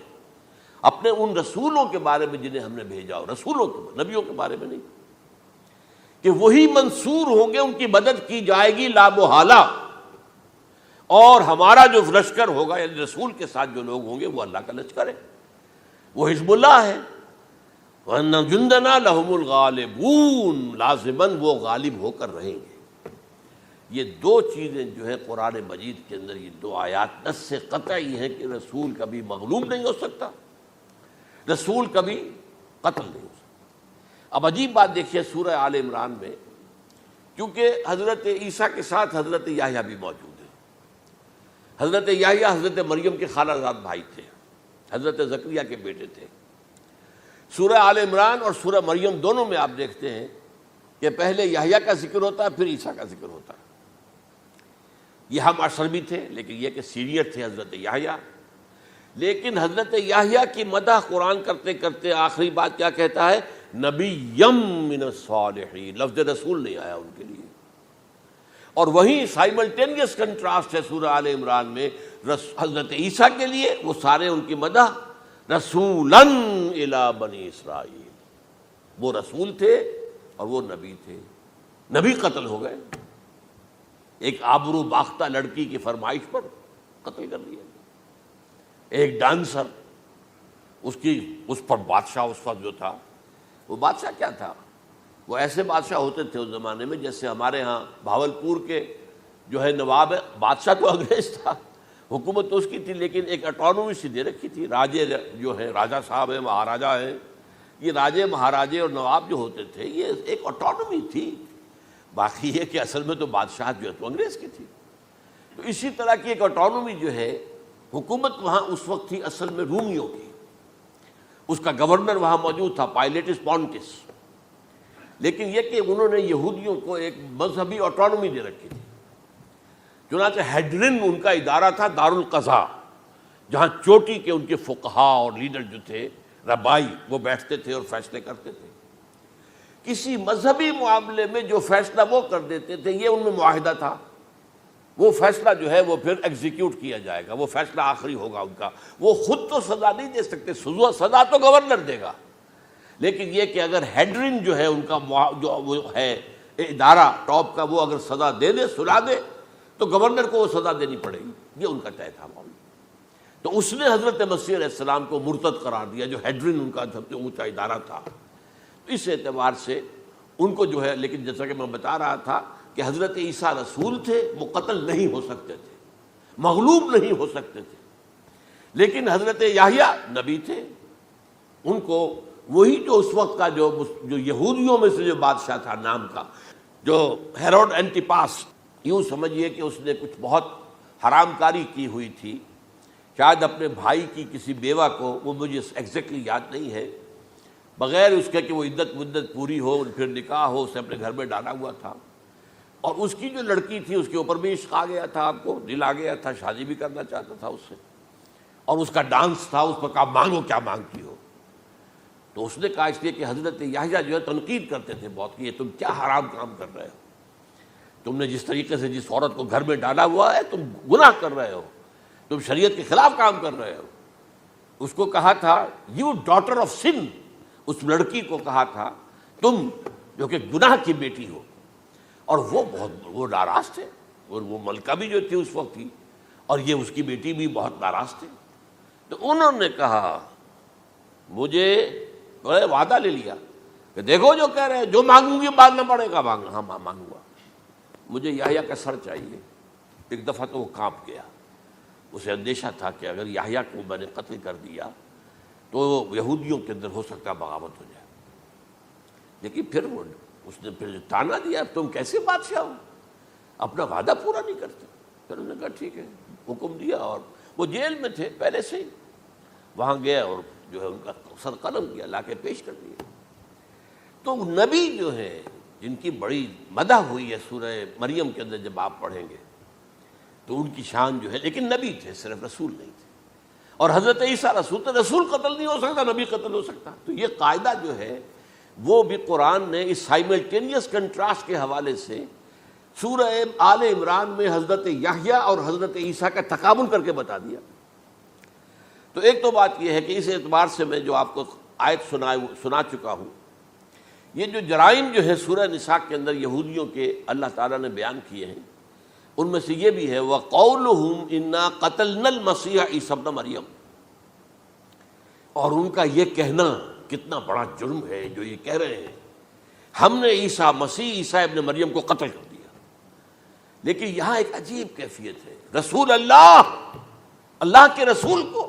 اپنے ان رسولوں کے بارے میں جنہیں ہم نے بھیجا ہو، رسولوں کے، نبیوں کے بارے میں نہیں، کہ وہی منصور ہوں گے، ان کی مدد کی جائے گی لا محالہ، اور ہمارا جو لشکر ہوگا یعنی رسول کے ساتھ جو لوگ ہوں گے وہ اللہ کا لشکر ہے، وہ حزب اللہ ہے۔ وَأَنَّ جُنْدَنَا لَهُمُ الْغَالِبُونَ، لازماً وہ غالب ہو کر رہیں گے۔ یہ 2 چیزیں جو ہے قرآن مجید کے اندر، یہ 2 آیات نص سے قطعی ہیں کہ رسول کبھی مغلوب نہیں ہو سکتا، رسول کبھی قتل نہیں ہو سکتا۔ اب عجیب بات دیکھیے سورہ آل عمران میں، کیونکہ حضرت عیسیٰ کے ساتھ حضرت یحییٰ بھی موجود ہیں۔ حضرت یحییٰ حضرت مریم کے خالہ زاد بھائی تھے، حضرت زکریا کے بیٹے تھے۔ سورہ آل عمران اور سورہ مریم دونوں میں آپ دیکھتے ہیں کہ پہلے یحییٰ کا ذکر ہوتا ہے، پھر عیسیٰ کا ذکر ہوتا ہے۔ یہ ہم عصر بھی تھے، لیکن یہ کہ سینئر تھے حضرت یحییٰ۔ لیکن حضرت یحییٰ کی مدح قرآن کرتے کرتے آخری بات کیا کہتا ہے، نبیم من الصالحین، لفظ رسول نہیں آیا ان کے لیے۔ اور وہیں سائملٹینیس کنٹراسٹ ہے سورہ آل عمران میں حضرت عیسیٰ کے لیے، وہ سارے ان کی مدح، رسولاً الی بنی اسرائیل، وہ رسول تھے اور وہ نبی تھے۔ نبی قتل ہو گئے، ایک آبرو باختہ لڑکی کی فرمائش پر قتل کر دیا گیا۔ ایک ڈانسر، اس پر بادشاہ اس وقت جو تھا، وہ بادشاہ کیا تھا، وہ ایسے بادشاہ ہوتے تھے اس زمانے میں جیسے ہمارے ہاں بھاولپور کے جو ہے نواب ہے، بادشاہ تو انگریز تھا، حکومت تو اس کی تھی، لیکن ایک اٹانومی سی دے رکھی تھی۔ راجے جو ہے، راجا صاحب ہیں، مہاراجا ہیں، یہ راجے مہاراجے اور نواب جو ہوتے تھے یہ ایک اٹانومی تھی، باقی یہ کہ اصل میں تو بادشاہ جو ہے تو انگریز کی تھی۔ تو اسی طرح کی ایک اٹانومی جو ہے حکومت وہاں اس وقت تھی اصل میں رومیوں کی، اس کا گورنر وہاں موجود تھا پائلیٹس پونٹس، لیکن یہ کہ انہوں نے یہودیوں کو ایک مذہبی اٹانومی دے رکھی تھی۔ چنانچہ ہیڈرن ان کا ادارہ تھا، دارالقضاء، جہاں چوٹی کے ان کے فقہا اور لیڈر جو تھے، ربائی، وہ بیٹھتے تھے اور فیصلے کرتے تھے۔ کسی مذہبی معاملے میں جو فیصلہ وہ کر دیتے تھے یہ ان میں معاہدہ تھا، وہ فیصلہ جو ہے وہ پھر ایگزیکیوٹ کیا جائے گا، وہ فیصلہ آخری ہوگا ان کا۔ وہ خود تو سزا نہیں دے سکتے، سزا تو گورنر دے گا، لیکن یہ کہ اگر ہیڈرن جو ہے ان کا جو وہ ہے ادارہ ٹاپ کا، وہ اگر سزا دے دے، سلا دے، تو گورنر کو وہ سزا دینی پڑے گی، یہ ان کا طے تھا معاملہ۔ تو اس نے حضرت مسیح علیہ السلام کو مرتد قرار دیا، جو ہیڈرن ان کا سب سے اونچا ادارہ تھا۔ اس اعتبار سے ان کو جو ہے، لیکن جیسا کہ میں بتا رہا تھا کہ حضرت عیسیٰ رسول تھے، وہ قتل نہیں ہو سکتے تھے، مغلوب نہیں ہو سکتے تھے، لیکن حضرت یحییٰ نبی تھے، ان کو وہی جو اس وقت کا جو یہودیوں میں سے جو بادشاہ تھا نام کا، جو ہیروڈ اینٹیپاس، یوں سمجھیے کہ اس نے کچھ بہت حرام کاری کی ہوئی تھی، شاید اپنے بھائی کی کسی بیوہ کو، وہ مجھے ایگزیکٹلی یاد نہیں ہے، بغیر اس کے کہ وہ عدت مدت پوری ہو، پھر نکاح ہو، اسے اپنے گھر میں ڈالا ہوا تھا، اور اس کی جو لڑکی تھی اس کے اوپر بھی عشق آ گیا تھا، آپ کو دل آ گیا تھا، شادی بھی کرنا چاہتا تھا اس سے، اور اس کا ڈانس تھا، اس پر کہا مانگو کیا مانگتی ہو۔ تو اس نے کہا، اس لیے کہ حضرت یحییٰ جو ہے تنقید کرتے تھے بہت کہ یہ تم کیا حرام کام کر رہے ہو، تم نے جس طریقے سے جس عورت کو گھر میں ڈالا ہوا ہے تم گناہ کر رہے ہو، تم شریعت کے خلاف کام کر رہے ہو۔ اس کو کہا تھا یو ڈاٹر آف سن، اس لڑکی کو کہا تھا تم جو کہ گناہ کی بیٹی ہو، اور وہ ناراض تھے، اور وہ ملکہ بھی جو تھی اس وقت تھی، اور یہ اس کی بیٹی بھی بہت ناراض تھے۔ تو انہوں نے کہا، مجھے وعدہ لے لیا کہ دیکھو جو کہہ رہے ہیں، جو مانگوں گی مانگنا پڑے گا، ہاں مانگوں گا، مجھے یحییٰ کا سر چاہیے۔ ایک دفعہ تو وہ کانپ گیا، اسے اندیشہ تھا کہ اگر یحییٰ کو میں نے قتل کر دیا تو یہودیوں کے اندر ہو سکتا ہے بغاوت ہو جائے، لیکن پھر اس نے پھر تانا دیا، تم کیسے بادشاہ ہو، اپنا وعدہ پورا نہیں کرتے۔ پھر انہوں نے کہا ٹھیک ہے، حکم دیا، اور وہ جیل میں تھے پہلے سے ہی، وہاں گیا اور جو ہے ان کا سر قلم کیا، لا کے پیش کر دیا۔ تو نبی جو ہے جن کی بڑی مدح ہوئی ہے سورہ مریم کے اندر، جب آپ پڑھیں گے تو ان کی شان جو ہے، لیکن نبی تھے، صرف رسول نہیں تھے۔ اور حضرت عیسیٰ رسول تھے، رسول قتل نہیں ہو سکتا، نبی قتل ہو سکتا۔ تو یہ قاعدہ جو ہے وہ بھی قرآن نے اس سائملٹینیس کنٹراسٹ کے حوالے سے سورہ آل عمران میں حضرت یحییٰ اور حضرت عیسیٰ کا تقابل کر کے بتا دیا۔ تو ایک تو بات یہ ہے کہ اس اعتبار سے میں جو آپ کو آیت سنا چکا ہوں، یہ جو جرائم جو ہے سورہ نساء کے اندر یہودیوں کے اللہ تعالیٰ نے بیان کیے ہیں، ان میں سے یہ بھی ہے وَقَوْلُهُمْ إِنَّا قَتَلْنَا الْمَسِيحَ عِيسَى ابْنَ مریم، اور ان کا یہ کہنا کتنا بڑا جرم ہے جو یہ کہہ رہے ہیں ہم نے عیسیٰ ابن مریم کو قتل کر دیا۔ لیکن یہاں ایک عجیب کیفیت ہے، رسول اللہ کے رسول کو،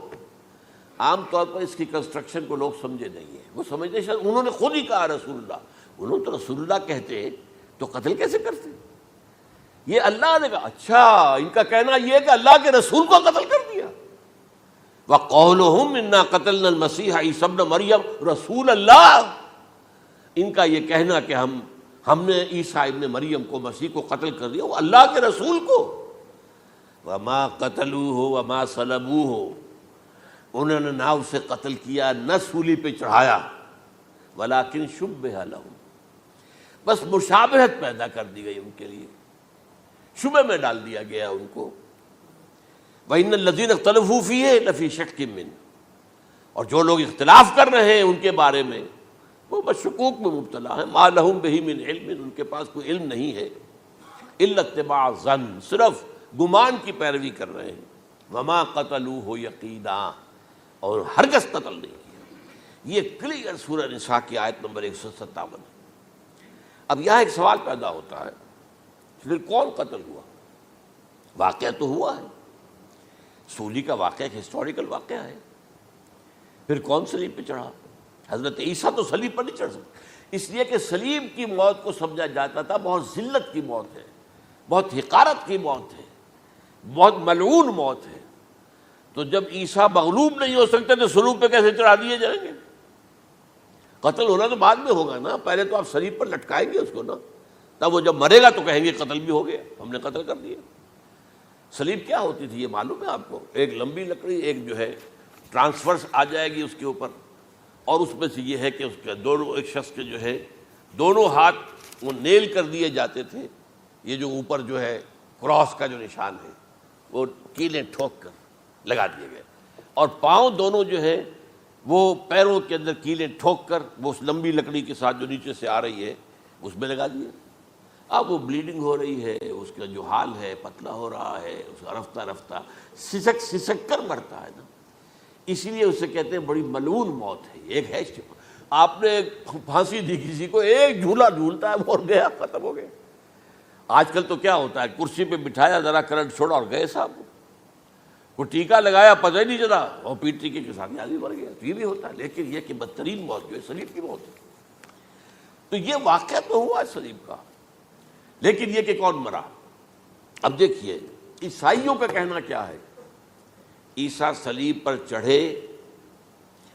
عام طور پر اس کی کنسٹرکشن کو لوگ سمجھے نہیں ہیں، وہ سمجھتے شاید انہوں نے خود ہی کہا رسول اللہ، انہوں تو رسول اللہ کہتے تو قتل کیسے کرتے؟ یہ اللہ نے کہا، اچھا ان کا کہنا یہ ہے کہ اللہ کے رسول کو قتل کر دیا۔ وَقَوْلُهُمْ إِنَّا قَتَلْنَا الْمَسِيحَ عِيسَى ابْنَ مریم رسول اللہ، ان کا یہ کہنا کہ ہم نے عیسیٰ ابن مریم کو، مسیح کو قتل کر دیا، وہ اللہ کے رسول کو۔ وَمَا قَتَلُوهُ وَمَا صَلَبُوهُ، انہوں نے نہ اسے قتل کیا، نہ سولی پہ چڑھایا، ولیکن شبہ لہم، بس مشابہت پیدا کر دی گئی ان کے لیے، شبہ میں ڈال دیا گیا ان کو۔ وَإِنَّ الَّذِينَ اخْتَلَفُوا فِيهِ لَفِي شَكٍّ مِّنْهُ، اور جو لوگ اختلاف کر رہے ہیں ان کے بارے میں وہ بس شکوک میں مبتلا ہیں۔ مَا لَهُم بِهِ مِنْ عِلْمٍ، ان کے پاس کوئی علم نہیں ہے، إِلَّا اتِّبَاعَ الظَّنِّ، صرف گمان کی پیروی کر رہے ہیں۔ وَمَا قَتَلُوهُ يَقِينًا، اور ہرگز قتل نہیں کیا۔ یہ کلیئر سورہ نساء کی آیت نمبر 157 ہے۔ اب یہاں ایک سوال پیدا ہوتا ہے، پھر کون قتل ہوا؟ واقعہ تو ہوا ہے، سولی کا واقعہ ایک ہسٹوریکل واقعہ ہے، پھر کون صلیب پہ چڑھا؟ حضرت عیسیٰ تو صلیب پر نہیں چڑھ سکتے، اس لیے کہ صلیب کی موت کو سمجھا جاتا تھا بہت ذلت کی موت ہے، بہت حقارت کی موت ہے، بہت ملعون موت ہے۔ تو جب عیسیٰ مغلوب نہیں ہو سکتے تو صلیب پہ کیسے چڑھا دیے جائیں گے؟ قتل ہونا تو بعد میں ہوگا نا، پہلے تو آپ صلیب پر لٹکائیں گے اس کو نا، تب وہ جب مرے گا تو کہیں گے قتل بھی ہو گیا، ہم نے قتل کر دیا۔ صلیب کیا ہوتی تھی یہ معلوم ہے آپ کو؟ ایک لمبی لکڑی، ایک جو ہے ٹرانسفرس آ جائے گی اس کے اوپر، اور اس میں سے یہ ہے کہ اس کے دونوں، ایک شخص کے جو ہے دونوں ہاتھ وہ نیل کر دیے جاتے تھے، یہ جو اوپر جو ہے کراس کا جو نشان ہے وہ کیلیں ٹھوک کر لگا دیے گئے، اور پاؤں دونوں جو ہے وہ پیروں کے اندر کیلیں ٹھوک کر وہ اس لمبی لکڑی کے ساتھ جو نیچے سے آ رہی ہے اس میں لگا دیے۔ اب وہ بلیڈنگ ہو رہی ہے، اس کا جو حال ہے پتلا ہو رہا ہے، اس کا رفتہ رفتہ سسک کر مرتا ہے نا، اسی لیے اسے کہتے ہیں بڑی ملعون موت ہے۔ ایک ہے آپ نے پھانسی دی کسی کو، ایک جھولا جھولتا ہے وہ گیا، ختم ہو گیا۔ آج کل تو کیا ہوتا ہے، کرسی پہ بٹھایا، ذرا کرنٹ چھوڑا اور گئے صاحب، کوئی ٹیکا لگایا پتہ ہی نہیں چلا، اور پیٹ ٹیکے کے ساتھ آدمی مر گیا، یہ بھی ہوتا ہے۔ لیکن یہ کہ بدترین موت جو ہے صلیب کی موت ہے۔ تو یہ واقعہ تو ہوا ہے صلیب کا، لیکن یہ کہ کون مرا؟ اب دیکھیے عیسائیوں کا کہنا کیا ہے، عیسیٰ صلیب پر چڑھے،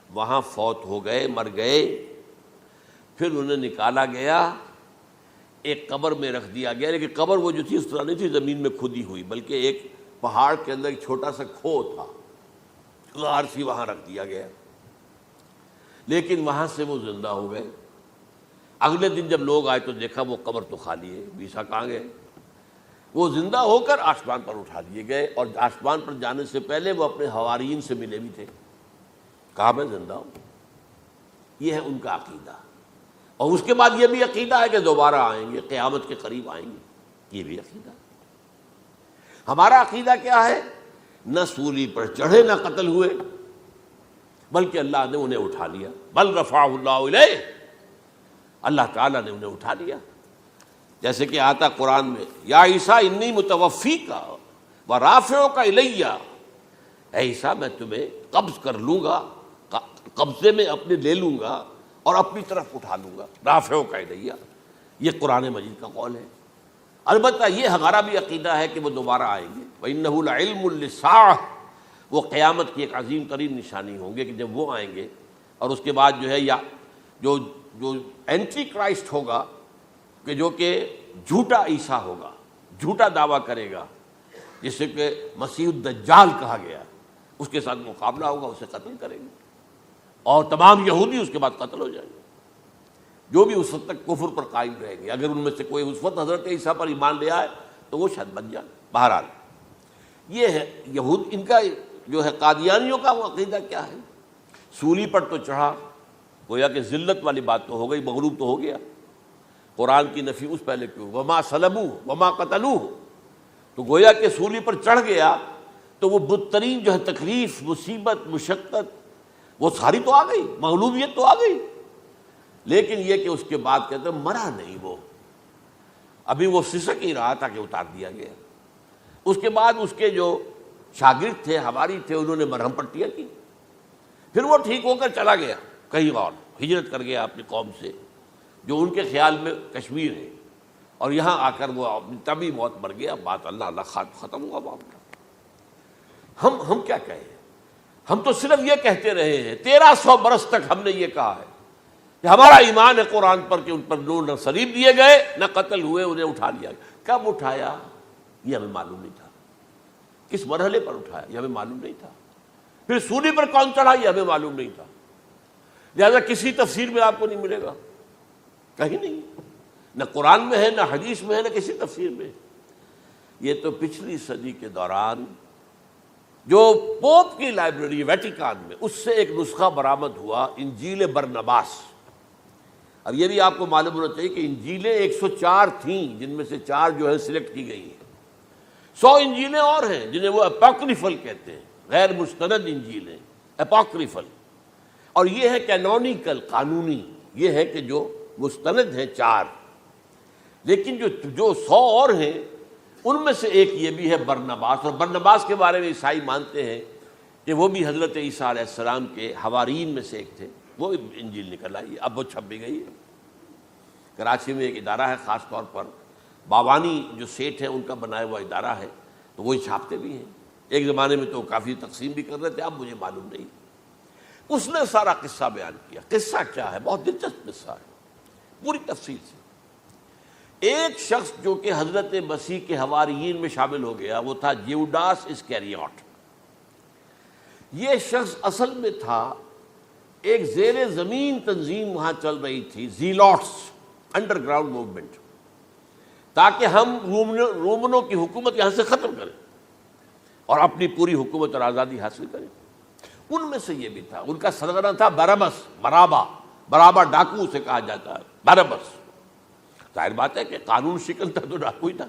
وہاں فوت ہو گئے، مر گئے، پھر انہیں نکالا گیا، ایک قبر میں رکھ دیا گیا، لیکن قبر وہ جو تھی اس طرح نہیں تھی زمین میں کھودی ہوئی، بلکہ ایک پہاڑ کے اندر ایک چھوٹا سا کھو تھا، غار سی، وہاں رکھ دیا گیا، لیکن وہاں سے وہ زندہ ہو گئے۔ اگلے دن جب لوگ آئے تو دیکھا وہ قبر تو خالی ہے، عیسیٰ کہاں گئے؟ وہ زندہ ہو کر آسمان پر اٹھا دیے گئے، اور آسمان پر جانے سے پہلے وہ اپنے حواریین سے ملے بھی تھے، کہا میں زندہ ہوں۔ یہ ہے ان کا عقیدہ، اور اس کے بعد یہ بھی عقیدہ ہے کہ دوبارہ آئیں گے، قیامت کے قریب آئیں گے، یہ بھی عقیدہ۔ ہمارا عقیدہ کیا ہے؟ نہ سولی پر چڑھے نہ قتل ہوئے، بلکہ اللہ نے انہیں اٹھا لیا، بل رفعہ اللہ الیہ، اللہ تعالیٰ نے انہیں اٹھا لیا۔ جیسے کہ آتا قرآن میں، یا عیسیٰ انی متوفیک ورافعک الیہ، اے عیسیٰ میں تمہیں قبض کر لوں گا، قبضے میں اپنے لے لوں گا اور اپنی طرف اٹھا لوں گا، رافعک الیہ، یہ قرآن مجید کا قول ہے۔ البتہ یہ ہمارا بھی عقیدہ ہے کہ وہ دوبارہ آئیں گے، وَإِنَّهُ لَعِلْمٌ لِلسَّاعَةِ، وہ قیامت کی ایک عظیم ترین نشانی ہوں گے کہ جب وہ آئیں گے، اور اس کے بعد جو ہے یا جو اینٹی کرائسٹ ہوگا، کہ جو کہ جھوٹا عیسیٰ ہوگا، جھوٹا دعویٰ کرے گا، جسے کہ مسیح الدجال کہا گیا، اس کے ساتھ مقابلہ ہوگا، اسے قتل کریں گے، اور تمام یہودی اس کے بعد قتل ہو جائیں گے، جو بھی اس وقت تک کفر پر قائم رہیں گے۔ اگر ان میں سے کوئی اس وقت حضرت عیسیٰ پر ایمان لے آئے تو وہ شاید بن جائے۔ بہرحال یہ ہے یہود، ان کا جو ہے قادیانیوں کا وہ عقیدہ کیا ہے، سولی پر تو چڑھا، گویا کہ ذلت والی بات تو ہو گئی، مغلوب تو ہو گیا، قرآن کی نفی اس پہلے کیوں، وما صلبوہ وما قتلوہ، تو گویا کہ سولی پر چڑھ گیا تو وہ بدترین جو ہے تکلیف، مصیبت، مشقت وہ ساری تو آ گئی، مغلوبیت تو آ گئی، لیکن یہ کہ اس کے بعد کہتے ہیں مرا نہیں، وہ ابھی وہ سسک ہی رہا تھا کہ اتار دیا گیا۔ اس کے بعد اس کے جو شاگرد تھے، حواری تھے، انہوں نے مرہم پٹیاں کی، پھر وہ ٹھیک ہو کر چلا گیا کہیں اور، ہجرت کر گیا اپنی قوم سے جو ان کے خیال میں کشمیر ہے، اور یہاں آ کر وہ طبی موت مر گیا۔ بات اللہ ختم ہوا معاملہ۔ ہم کیا کہیں؟ ہم تو صرف یہ کہتے رہے ہیں، 1300 برس تک ہم نے یہ کہا ہے کہ ہمارا ایمان ہے قرآن پر کہ ان پر نہ صلیب دیے گئے نہ قتل ہوئے، انہیں اٹھا لیا گیا۔ کب اٹھایا یہ ہمیں معلوم نہیں تھا، کس مرحلے پر اٹھایا یہ ہمیں معلوم نہیں تھا، پھر سولی پر کون چڑھا یہ ہمیں معلوم نہیں تھا، لہذا کسی تفسیر میں آپ کو نہیں ملے گا، کہیں نہیں، نہ قرآن میں ہے، نہ حدیث میں ہے، نہ کسی تفسیر میں۔ یہ تو پچھلی صدی کے دوران جو پوپ کی لائبریری ویٹیکان میں، اس سے ایک نسخہ برآمد ہوا، انجیل برنباس۔ اب یہ بھی آپ کو معلوم ہونا چاہیے کہ انجیلیں 104 تھیں، جن میں سے 4 جو ہے سلیکٹ کی گئی ہیں۔ 100 انجیلیں اور ہیں جنہیں وہ اپوکریفل کہتے ہیں، غیر مستند انجیلیں، اپوکریفل۔ اور یہ ہے کینونیکل، قانونی، یہ ہے کہ جو مستند ہیں 4، لیکن جو 100 اور ہیں ان میں سے ایک یہ بھی ہے برنباس۔ اور برنباس کے بارے میں عیسائی مانتے ہیں کہ وہ بھی حضرت عیسیٰ علیہ السلام کے حواریین میں سے ایک تھے۔ وہ انجیل نکل آئی، اب وہ چھپ بھی گئی ہے۔ کراچی میں ایک ادارہ ہے، خاص طور پر باوانی جو سیٹھ ہیں ان کا بنایا ہوا ادارہ ہے، تو وہی چھاپتے بھی ہیں۔ ایک زمانے میں تو کافی تقسیم بھی کر رہے تھے، اب مجھے معلوم نہیں۔ اس نے سارا قصہ بیان کیا۔ قصہ کیا ہے؟ بہت دلچسپ قصہ ہے، پوری تفصیل سے۔ ایک شخص جو کہ حضرت مسیح کے حواریین میں شامل ہو گیا، وہ تھا جیوڈاس اسکیریوٹ۔ یہ شخص اصل میں تھا ایک زیر زمین تنظیم وہاں چل رہی تھی، زیلوٹس، انڈر گراؤنڈ موومنٹ، تاکہ ہم رومنوں کی حکومت یہاں سے ختم کریں اور اپنی پوری حکومت اور آزادی حاصل کریں۔ ان میں سے یہ بھی تھا۔ ان کا سرغنہ تھا برابس، برابا ڈاکو سے کہا جاتا ہے، برابس۔ ظاہر بات ہے کہ قانون شکن تھا تو ڈاکو ہی تھا۔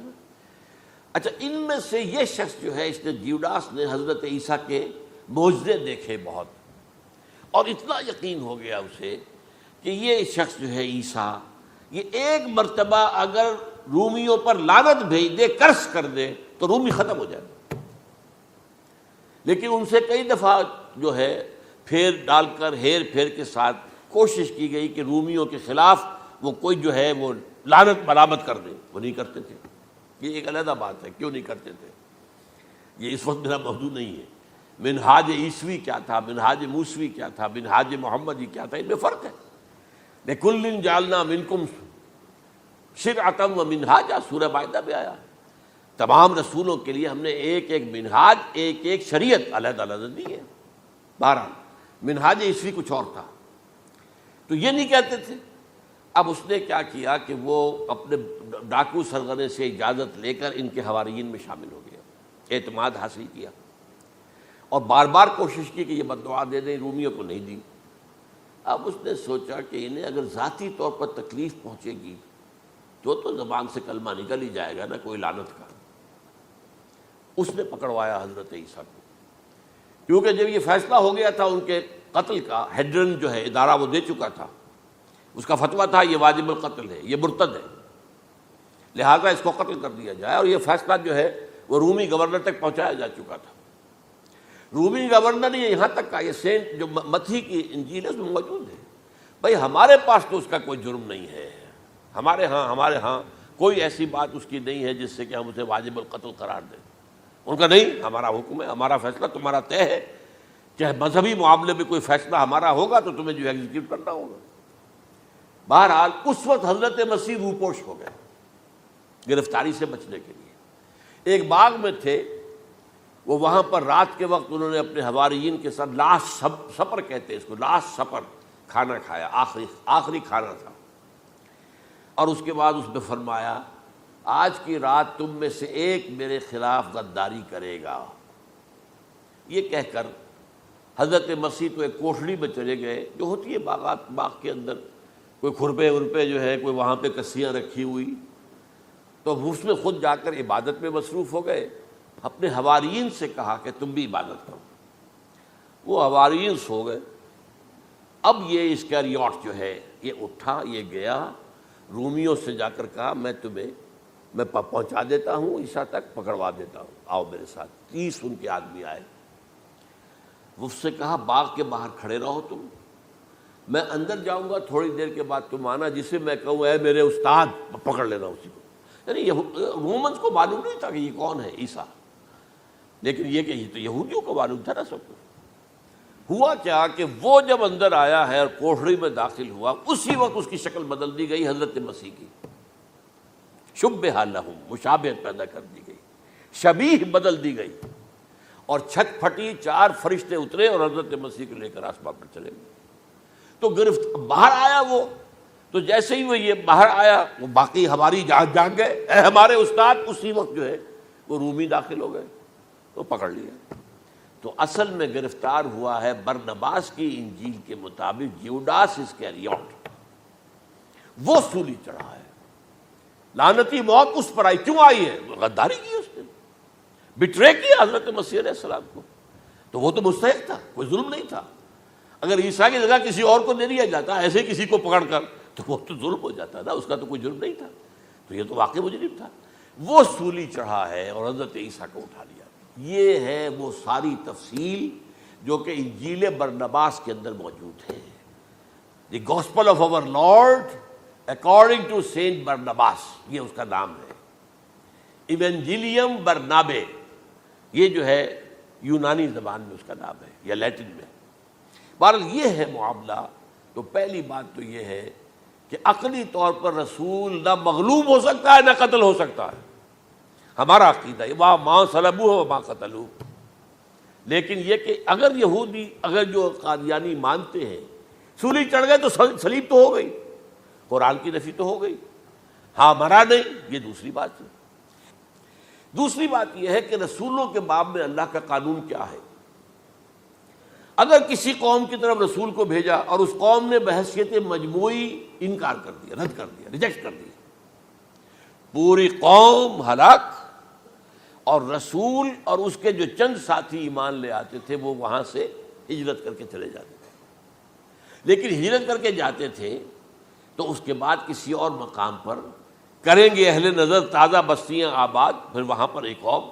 اچھا، ان میں سے یہ شخص جو ہے، اس نے جیوڈاس نے حضرت عیسیٰ کے معجزے دیکھے بہت، اور اتنا یقین ہو گیا اسے کہ یہ شخص جو ہے عیسیٰ، یہ ایک مرتبہ اگر رومیوں پر لعنت بھیج دے، کرس کر دے، تو رومی ختم ہو جائے۔ لیکن ان سے کئی دفعہ جو ہے پھیر ڈال کر، ہیر پھیر کے ساتھ کوشش کی گئی کہ رومیوں کے خلاف وہ کوئی جو ہے وہ لعنت برآمد کر دے، وہ نہیں کرتے تھے۔ یہ ایک علیحدہ بات ہے، کیوں نہیں کرتے تھے، یہ اس وقت میرا موضوع نہیں ہے۔ منہاج عیسوی کیا تھا، منہاج موسوی کیا تھا، منہاج محمدی کیا تھا، ان میں فرق ہے۔ لِكُلٍّ جَعَلْنَا مِنْكُمْ شِرْعَةً وَمِنْهَاجًا، سورہ مائدہ میں آیا۔ تمام رسولوں کے لیے ہم نے ایک ایک منہاج، ایک ایک شریعت علیحدہ علیحدہ دی ہے۔ بہرحال منہاج عیسوی کچھ اور تھا، تو یہ نہیں کہتے تھے۔ اب اس نے کیا کیا کہ وہ اپنے ڈاکو سرغنے سے اجازت لے کر ان کے حواریین میں شامل ہو گیا، اعتماد حاصل کیا، اور بار بار کوشش کی کہ یہ بددعا دے دیں، رومیوں کو نہیں دی۔ اب اس نے سوچا کہ انہیں اگر ذاتی طور پر تکلیف پہنچے گی تو زبان سے کلمہ نکل ہی جائے گا نا، کوئی لعنت کا۔ اس نے پکڑوایا حضرت عیسیٰ کو، کیونکہ جب یہ فیصلہ ہو گیا تھا ان کے قتل کا، ہیڈرن جو ہے ادارہ وہ دے چکا تھا، اس کا فتویٰ تھا یہ واجب القتل ہے، یہ مرتد ہے، لہذا اس کو قتل کر دیا جائے۔ اور یہ فیصلہ جو ہے وہ رومی گورنر تک پہنچایا جا چکا تھا۔ رومی گورنر نے یہاں تک کہا، یہ سینٹ جو متی کی انجیل ہے اس میں موجود ہے، بھائی ہمارے پاس تو اس کا کوئی جرم نہیں ہے، ہمارے ہاں کوئی ایسی بات اس کی نہیں ہے جس سے کہ ہم اسے واجب القتل قرار دیں۔ ان کا نہیں، ہمارا حکم ہے، ہمارا فیصلہ تمہارا طے ہے، چاہے مذہبی معاملے میں کوئی فیصلہ ہمارا ہوگا تو تمہیں جو ایگزیکیوٹ کرنا ہوگا۔ بہرحال اس وقت حضرت مسیح روپوش ہو گئے گرفتاری سے بچنے کے لیے۔ ایک باغ میں تھے وہ، وہاں پر رات کے وقت انہوں نے اپنے حواریین کے ساتھ لاسٹ سپر کہتے ہیں اس کو، لاسٹ سپر، کھانا کھایا، آخری کھانا تھا۔ اور اس کے بعد اس نے فرمایا، آج کی رات تم میں سے ایک میرے خلاف غداری کرے گا۔ یہ کہہ کر حضرت مسیح تو ایک کوٹھڑی میں چلے گئے، جو ہوتی ہے باغ کے اندر، کوئی کھرپے ورپے جو ہے، کوئی وہاں پہ کسیاں رکھی ہوئی، تو اس میں خود جا کر عبادت میں مصروف ہو گئے۔ اپنے حواریین سے کہا کہ تم بھی عبادت کرو۔ وہ حواریین سو گئے۔ اب یہ اسکریوٹ جو ہے یہ اٹھا، یہ گیا رومیوں سے جا کر کہا، میں پہنچا دیتا ہوں عیسیٰ تک، پکڑوا دیتا ہوں، آؤ میرے ساتھ۔ 30 ان کے آدمی آئے۔ اس سے کہا باغ کے باہر کھڑے رہو تم، میں اندر جاؤں گا، تھوڑی دیر کے بعد تم آنا، جسے میں کہوں اے میرے استاد، پکڑ لینا اسی کو۔ یعنی رومنس کو معلوم نہیں تھا کہ یہ کون ہے عیسیٰ، لیکن یہ کہ یہ تو یہودیوں کو معلوم تھا نا سب کچھ۔ ہوا کیا کہ وہ جب اندر آیا ہے اور کوٹھڑی میں داخل ہوا، اسی وقت اس کی شکل بدل دی گئی حضرت مسیح کی، شبہ لہم، مشابہت پیدا کر دی گئی، شبیہ بدل دی گئی، اور چھت پھٹی، 4 فرشتے اترے اور حضرت مسیح کو لے کر آسمان پر چلے گئے۔ تو گرفت باہر آیا وہ، تو جیسے ہی وہ یہ باہر آیا وہ باقی ہماری جان گئے، اے ہمارے استاد، اسی وقت جو ہے وہ رومی داخل ہو گئے تو پکڑ لیا۔ تو اصل میں گرفتار ہوا ہے برنباس کی انجیل کے مطابق یوڈاس اسکریوٹ، وہ سولی چڑھا ہے۔ لعنتی موت اس پر آئی، کیوں آئی ہے؟ غداری کی اس نے، بٹرے کیا حضرت مسیح علیہ السلام کو، تو وہ تو مستحق تھا، کوئی ظلم نہیں تھا۔ اگر عیسیٰ کی جگہ کسی اور کو دے دیا جاتا ایسے کسی کو پکڑ کر تو وہ تو ظلم ہو جاتا نا، اس کا تو کوئی جرم نہیں تھا، تو یہ تو واقعی مجرم تھا۔ وہ سولی چڑھا ہے اور حضرت عیسیٰ کو اٹھا لیا۔ یہ ہے وہ ساری تفصیل جو کہ انجیل برنباس کے اندر موجود ہے۔ The gospel of our Lord according to Saint Barnabas, یہ اس کا نام ہے۔ ایونجیلیم برنابے، یہ جو ہے یونانی زبان میں اس کا نام ہے یا لیٹن میں۔ بہرحال یہ ہے معاملہ۔ تو پہلی بات تو یہ ہے کہ عقلی طور پر رسول نہ مغلوب ہو سکتا ہے نہ قتل ہو سکتا ہے، ہمارا عقیدہ ہے، وہاں ماں صلبوہ و ماں قتلوہ۔ لیکن یہ کہ اگر یہودی، اگر جو قادیانی مانتے ہیں سولی چڑھ گئے تو صلیب تو ہو گئی، قرآن کی نفی تو ہو گئی، ہاں مرا نہیں، یہ دوسری بات ہے۔ دوسری بات یہ ہے کہ رسولوں کے باب میں اللہ کا قانون کیا ہے۔ اگر کسی قوم کی طرف رسول کو بھیجا اور اس قوم نے بحیثیت مجموعی انکار کر دیا، رد کر دیا، ریجیکٹ کر دیا، پوری قوم ہلاک، اور رسول اور اس کے جو چند ساتھی ایمان لے آتے تھے وہ وہاں سے ہجرت کر کے چلے جاتے تھے۔ لیکن ہجرت کر کے جاتے تھے تو اس کے بعد کسی اور مقام پر کریں گے اہل نظر تازہ بستیاں آباد، پھر وہاں پر ایک قوم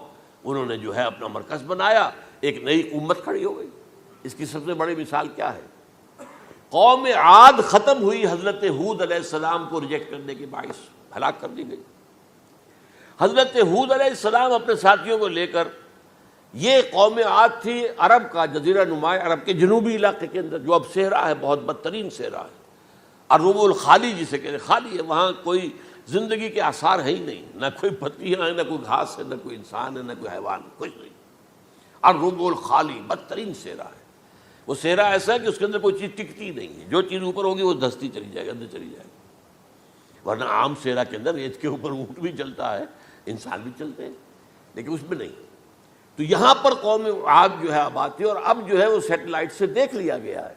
انہوں نے جو ہے اپنا مرکز بنایا، ایک نئی امت کھڑی ہو گئی۔ اس کی سب سے بڑی مثال کیا ہے؟ قوم عاد ختم ہوئی حضرت ہود علیہ السلام کو ریجیکٹ کرنے کے باعث، ہلاک کر دی گئی۔ حضرت ہود علیہ السلام اپنے ساتھیوں کو لے کر، یہ قوم عاد تھی عرب کا جزیرہ نما عرب کے جنوبی علاقے کے اندر، جو اب صحرا ہے، بہت بدترین صحرا ہے، الربع الخالی جسے کہتے ہیں، خالی ہے، وہاں کوئی زندگی کے آثار ہے ہی نہیں، نہ کوئی پتیاں ہیں، نہ کوئی گھاس ہے، نہ کوئی انسان ہے، نہ کوئی حیوان، کچھ نہیں۔ الربع الخالی، بدترین صحرا ہے۔ وہ صحرا ایسا ہے کہ اس کے اندر کوئی چیز ٹکتی نہیں ہے، جو چیز اوپر ہوگی وہ دھستی چلی جائے گی، اندر چلی جائے گی۔ ورنہ عام صحرا کے اندر ریت کے اوپر اونٹ بھی چلتا ہے، انسان بھی چلتے ہیں، لیکن اس میں نہیں۔ تو یہاں پر قوم عاد جو ہے آباد تھی، اور اب جو ہے وہ سیٹلائٹ سے دیکھ لیا گیا ہے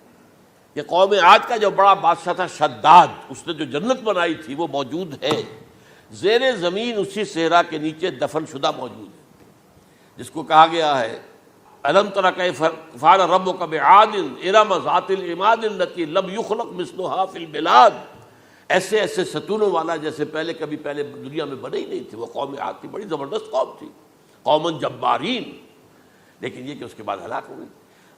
کہ قوم عاد کا جو بڑا بادشاہ تھا شداد، اس نے جو جنت بنائی تھی وہ موجود ہے زیر زمین، اسی صحرا کے نیچے دفن شدہ موجود ہے، جس کو کہا گیا ہے الم تر کیف فعل ربک بعاد ارم ذات العماد التی لم یخلق مثلها فی البلاد۔ ایسے ایسے ستونوں والا جیسے پہلے کبھی پہلے دنیا میں بنے ہی نہیں تھے۔ وہ قوم عاد تھی، بڑی زبردست قوم تھی، قوم جبارین، لیکن یہ کہ اس کے بعد ہلاک ہو گئی۔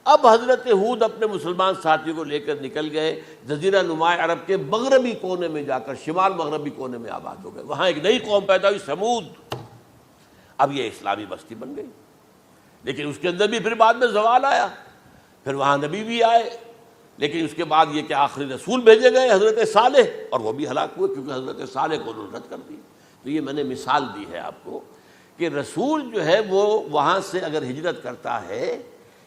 اب حضرت ہود اپنے مسلمان ساتھیوں کو لے کر نکل گئے، جزیرہ نما عرب کے مغربی کونے میں جا کر، شمال مغربی کونے میں آباد ہو گئے۔ وہاں ایک نئی قوم پیدا ہوئی، سمود۔ اب یہ اسلامی بستی بن گئی، لیکن اس کے اندر بھی پھر بعد میں زوال آیا، پھر وہاں نبی بھی آئے، لیکن اس کے بعد یہ کہ آخری رسول بھیجے گئے حضرت صالح، اور وہ بھی ہلاک ہوئے کیونکہ حضرت صالح کو انہوں نے رد کر دی۔ تو یہ میں نے مثال دی ہے آپ کو کہ رسول جو ہے وہ وہاں سے اگر ہجرت کرتا ہے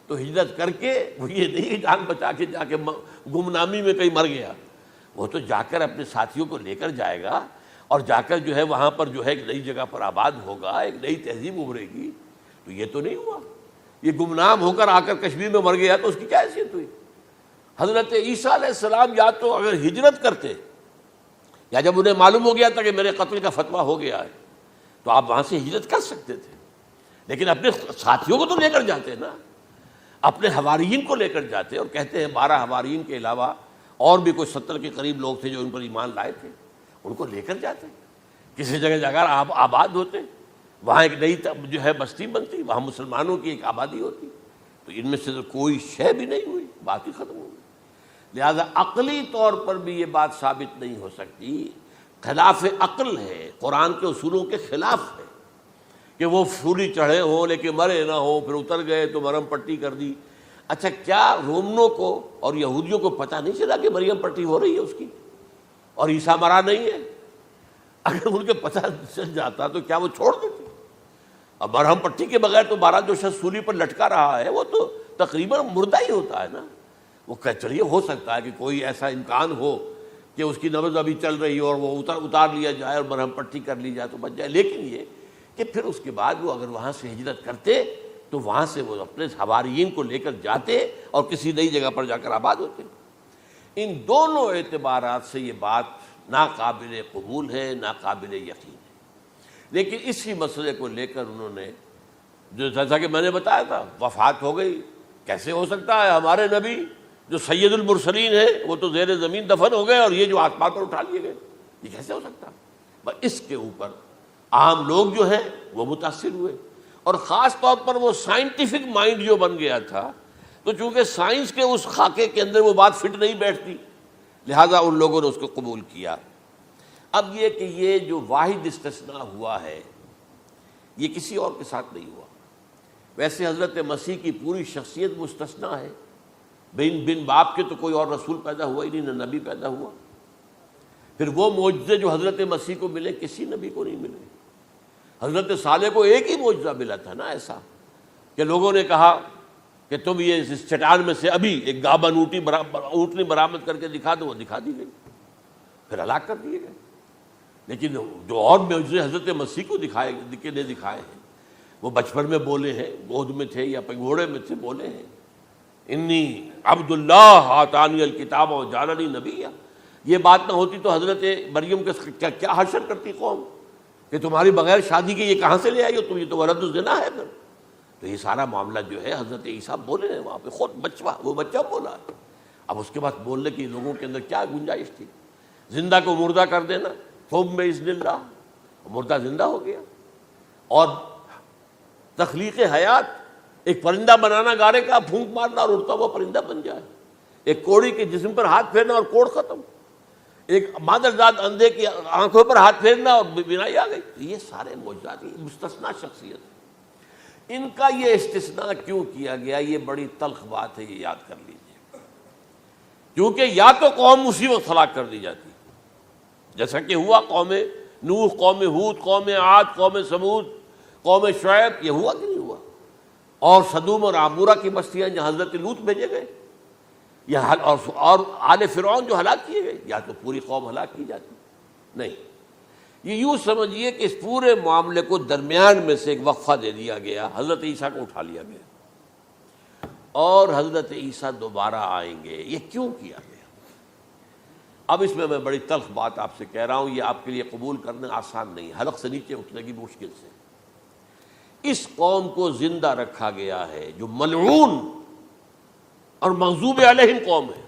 تو ہجرت کر کے وہ یہ نہیں جان بچا کے جا کے گمنامی میں کہیں مر گیا، وہ تو جا کر اپنے ساتھیوں کو لے کر جائے گا، اور جا کر جو ہے وہاں پر جو ہے ایک نئی جگہ پر آباد ہوگا، ایک نئی تہذیب ابھرے گی۔ تو یہ تو نہیں ہوا، یہ گمنام ہو کر آ کر کشمیر میں مر گیا تو اس کی کیا حیثیت ہوئی؟ حضرت عیسیٰ علیہ السلام یا تو اگر ہجرت کرتے، یا جب انہیں معلوم ہو گیا تھا کہ میرے قتل کا فتویٰ ہو گیا ہے، تو آپ وہاں سے ہجرت کر سکتے تھے، لیکن اپنے ساتھیوں کو تو لے کر جاتے نا، اپنے حواریین کو لے کر جاتے، اور کہتے ہیں 12 حواریین کے علاوہ اور بھی کوئی 70 کے قریب لوگ تھے جو ان پر ایمان لائے تھے، ان کو لے کر جاتے، کسی جگہ جا کر آپ آباد ہوتے، وہاں ایک نئی جو ہے بستی بنتی، وہاں مسلمانوں کی ایک آبادی ہوتی۔ تو ان میں سے تو کوئی شے بھی نہیں ہوئی، بات ہی ختم ہو گئی۔ لہذا عقلی طور پر بھی یہ بات ثابت نہیں ہو سکتی، خلاف عقل ہے، قرآن کے اصولوں کے خلاف ہے کہ وہ سولی چڑھے ہوں لیکن مرے نہ ہوں، پھر اتر گئے تو مرم پٹی کر دی۔ اچھا، کیا رومنوں کو اور یہودیوں کو پتہ نہیں چلا کہ مریم پٹی ہو رہی ہے اس کی اور عیسیٰ مرا نہیں ہے؟ اگر ان کے پتہ چل جاتا تو کیا وہ چھوڑ دیتے؟ اب مرہم پٹی کے بغیر تو 12 جو شخص سولی پر لٹکا رہا ہے وہ تو تقریباً مردہ ہی ہوتا ہے نا، وہ کہ چلیے ہو سکتا ہے کہ کوئی ایسا امکان ہو کہ اس کی نبض ابھی چل رہی ہو اور وہ اتار لیا جائے اور مرہم پٹی کر لی جائے تو بچ جائے، لیکن یہ کہ پھر اس کے بعد وہ اگر وہاں سے ہجرت کرتے تو وہاں سے وہ اپنے حواریین کو لے کر جاتے اور کسی نئی جگہ پر جا کر آباد ہوتے۔ ان دونوں اعتبارات سے یہ بات ناقابل قبول ہے، ناقابل یقین ہے۔ لیکن اسی مسئلے کو لے کر انہوں نے، جو جیسا کہ میں نے بتایا تھا، وفات ہو گئی، کیسے ہو سکتا ہے ہمارے نبی جو سید المرسلین ہے وہ تو زیر زمین دفن ہو گئے اور یہ جو آسمان پر اٹھا لیے گئے، یہ کیسے ہو سکتا؟ بس اس کے اوپر عام لوگ جو ہیں وہ متاثر ہوئے، اور خاص طور پر وہ سائنٹیفک مائنڈ جو بن گیا تھا، تو چونکہ سائنس کے اس خاکے کے اندر وہ بات فٹ نہیں بیٹھتی، لہذا ان لوگوں نے اس کو قبول کیا۔ اب یہ کہ یہ جو واحد استثناء ہوا ہے یہ کسی اور کے ساتھ نہیں ہوا۔ ویسے حضرت مسیح کی پوری شخصیت مستثنیٰ ہے، بن باپ کے تو کوئی اور رسول پیدا ہوا ہی نہیں، نہ نبی پیدا ہوا۔ پھر وہ معجزے جو حضرت مسیح کو ملے کسی نبی کو نہیں ملے۔ حضرت صالح کو ایک ہی معجزہ ملا تھا نا ایسا کہ لوگوں نے کہا کہ تم یہ اس چٹان میں سے ابھی ایک گابن اونٹنی برآمد کر کے دکھا دو، وہ دکھا دی گئی، پھر ہلاک کر دیے گئے۔ لیکن جو اور معجزے حضرت مسیح کو دکھائے ہیں وہ بچپن میں بولے ہیں، گود میں تھے یا پگھوڑے میں تھے، بولے ہیں انی عبد اللہ آتانی الکتاب وجعلنی نبیا۔ یہ بات نہ ہوتی تو حضرت مریم کے کیا حشر کرتی قوم کہ تمہاری بغیر شادی کے یہ کہاں سے لے آئی ہو تم، یہ تو ولد الزنا ہے۔ پھر تو یہ سارا معاملہ جو ہے حضرت عیسیٰ بولے ہیں وہاں پہ، خود وہ بچہ بولا ہے۔ اب اس کے بعد بولنے کی لوگوں کے اندر کیا گنجائش تھی؟ زندہ کو مردہ کر دینا، ثم بإذن اللہ، مردہ زندہ ہو گیا۔ اور تخلیق حیات، ایک پرندہ بنانا گارے کا، پھونک مارنا اور اڑتا ہوا پرندہ بن جائے، ایک کوڑی کے جسم پر ہاتھ پھیرنا اور کوڑ ختم، ایک مادرزاد اندھے کی آنکھوں پر ہاتھ پھیرنا اور بینائی آ گئی۔ یہ سارے معجزات مستثنا شخصیت، ان کا یہ استثناء کیوں کیا گیا؟ یہ بڑی تلخ بات ہے، یہ یاد کر لیجیے، کیونکہ یا تو قوم اسی وقت ہلاک کر دی جاتی جیسا کہ ہوا قوم نوح، قوم ہود، قوم عاد، قوم سمود، قوم شعیب، یہ ہوا کہ نہیں ہوا؟ اور صدوم اور عمورہ کی بستیاں جہاں حضرت لوط بھیجے گئے، اور آل فرعون جو ہلاک کیے گئے، یا تو پوری قوم ہلاک کی جاتی؟ نہیں، یہ یوں سمجھیے کہ اس پورے معاملے کو درمیان میں سے ایک وقفہ دے دیا گیا، حضرت عیسیٰ کو اٹھا لیا گیا، اور حضرت عیسیٰ دوبارہ آئیں گے۔ یہ کیوں کیا گیا؟ اب اس میں بڑی تلخ بات آپ سے کہہ رہا ہوں، یہ آپ کے لیے قبول کرنا آسان نہیں، حلق سے نیچے اترے گی مشکل سے۔ اس قوم کو زندہ رکھا گیا ہے جو ملعون اور مغضوب علیہم قوم ہے۔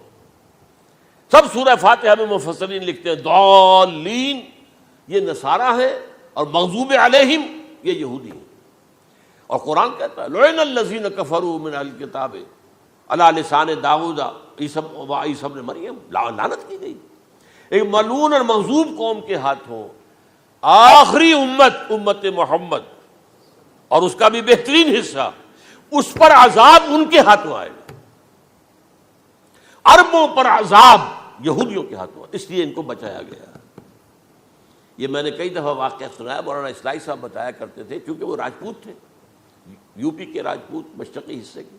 سب سورہ فاتحہ میں مفسرین لکھتے ہیں ضالین، یہ نصارہ ہیں، اور مغضوب علیہم یہ یہودی ہیں۔ اور قرآن کہتا ہے لعن الذین کفروا من اہل الکتاب علی لسان داؤد وعیسی ابن مریم، لعنت کی گئی ایک ملعون اور مغضوب قوم کے ہاتھوں آخری امت محمد، اور اس کا بھی بہترین حصہ، اس پر عذاب ان کے ہاتھوں آئے گا، عربوں پر عذاب یہودیوں کے ہاتھوں، اس لیے ان کو بچایا گیا۔ یہ میں نے کئی دفعہ واقعہ سنایا، مولانا اسلائی صاحب بتایا کرتے تھے، کیونکہ وہ راجپوت تھے، یو پی کے راجپوت، مشرقی حصے کے،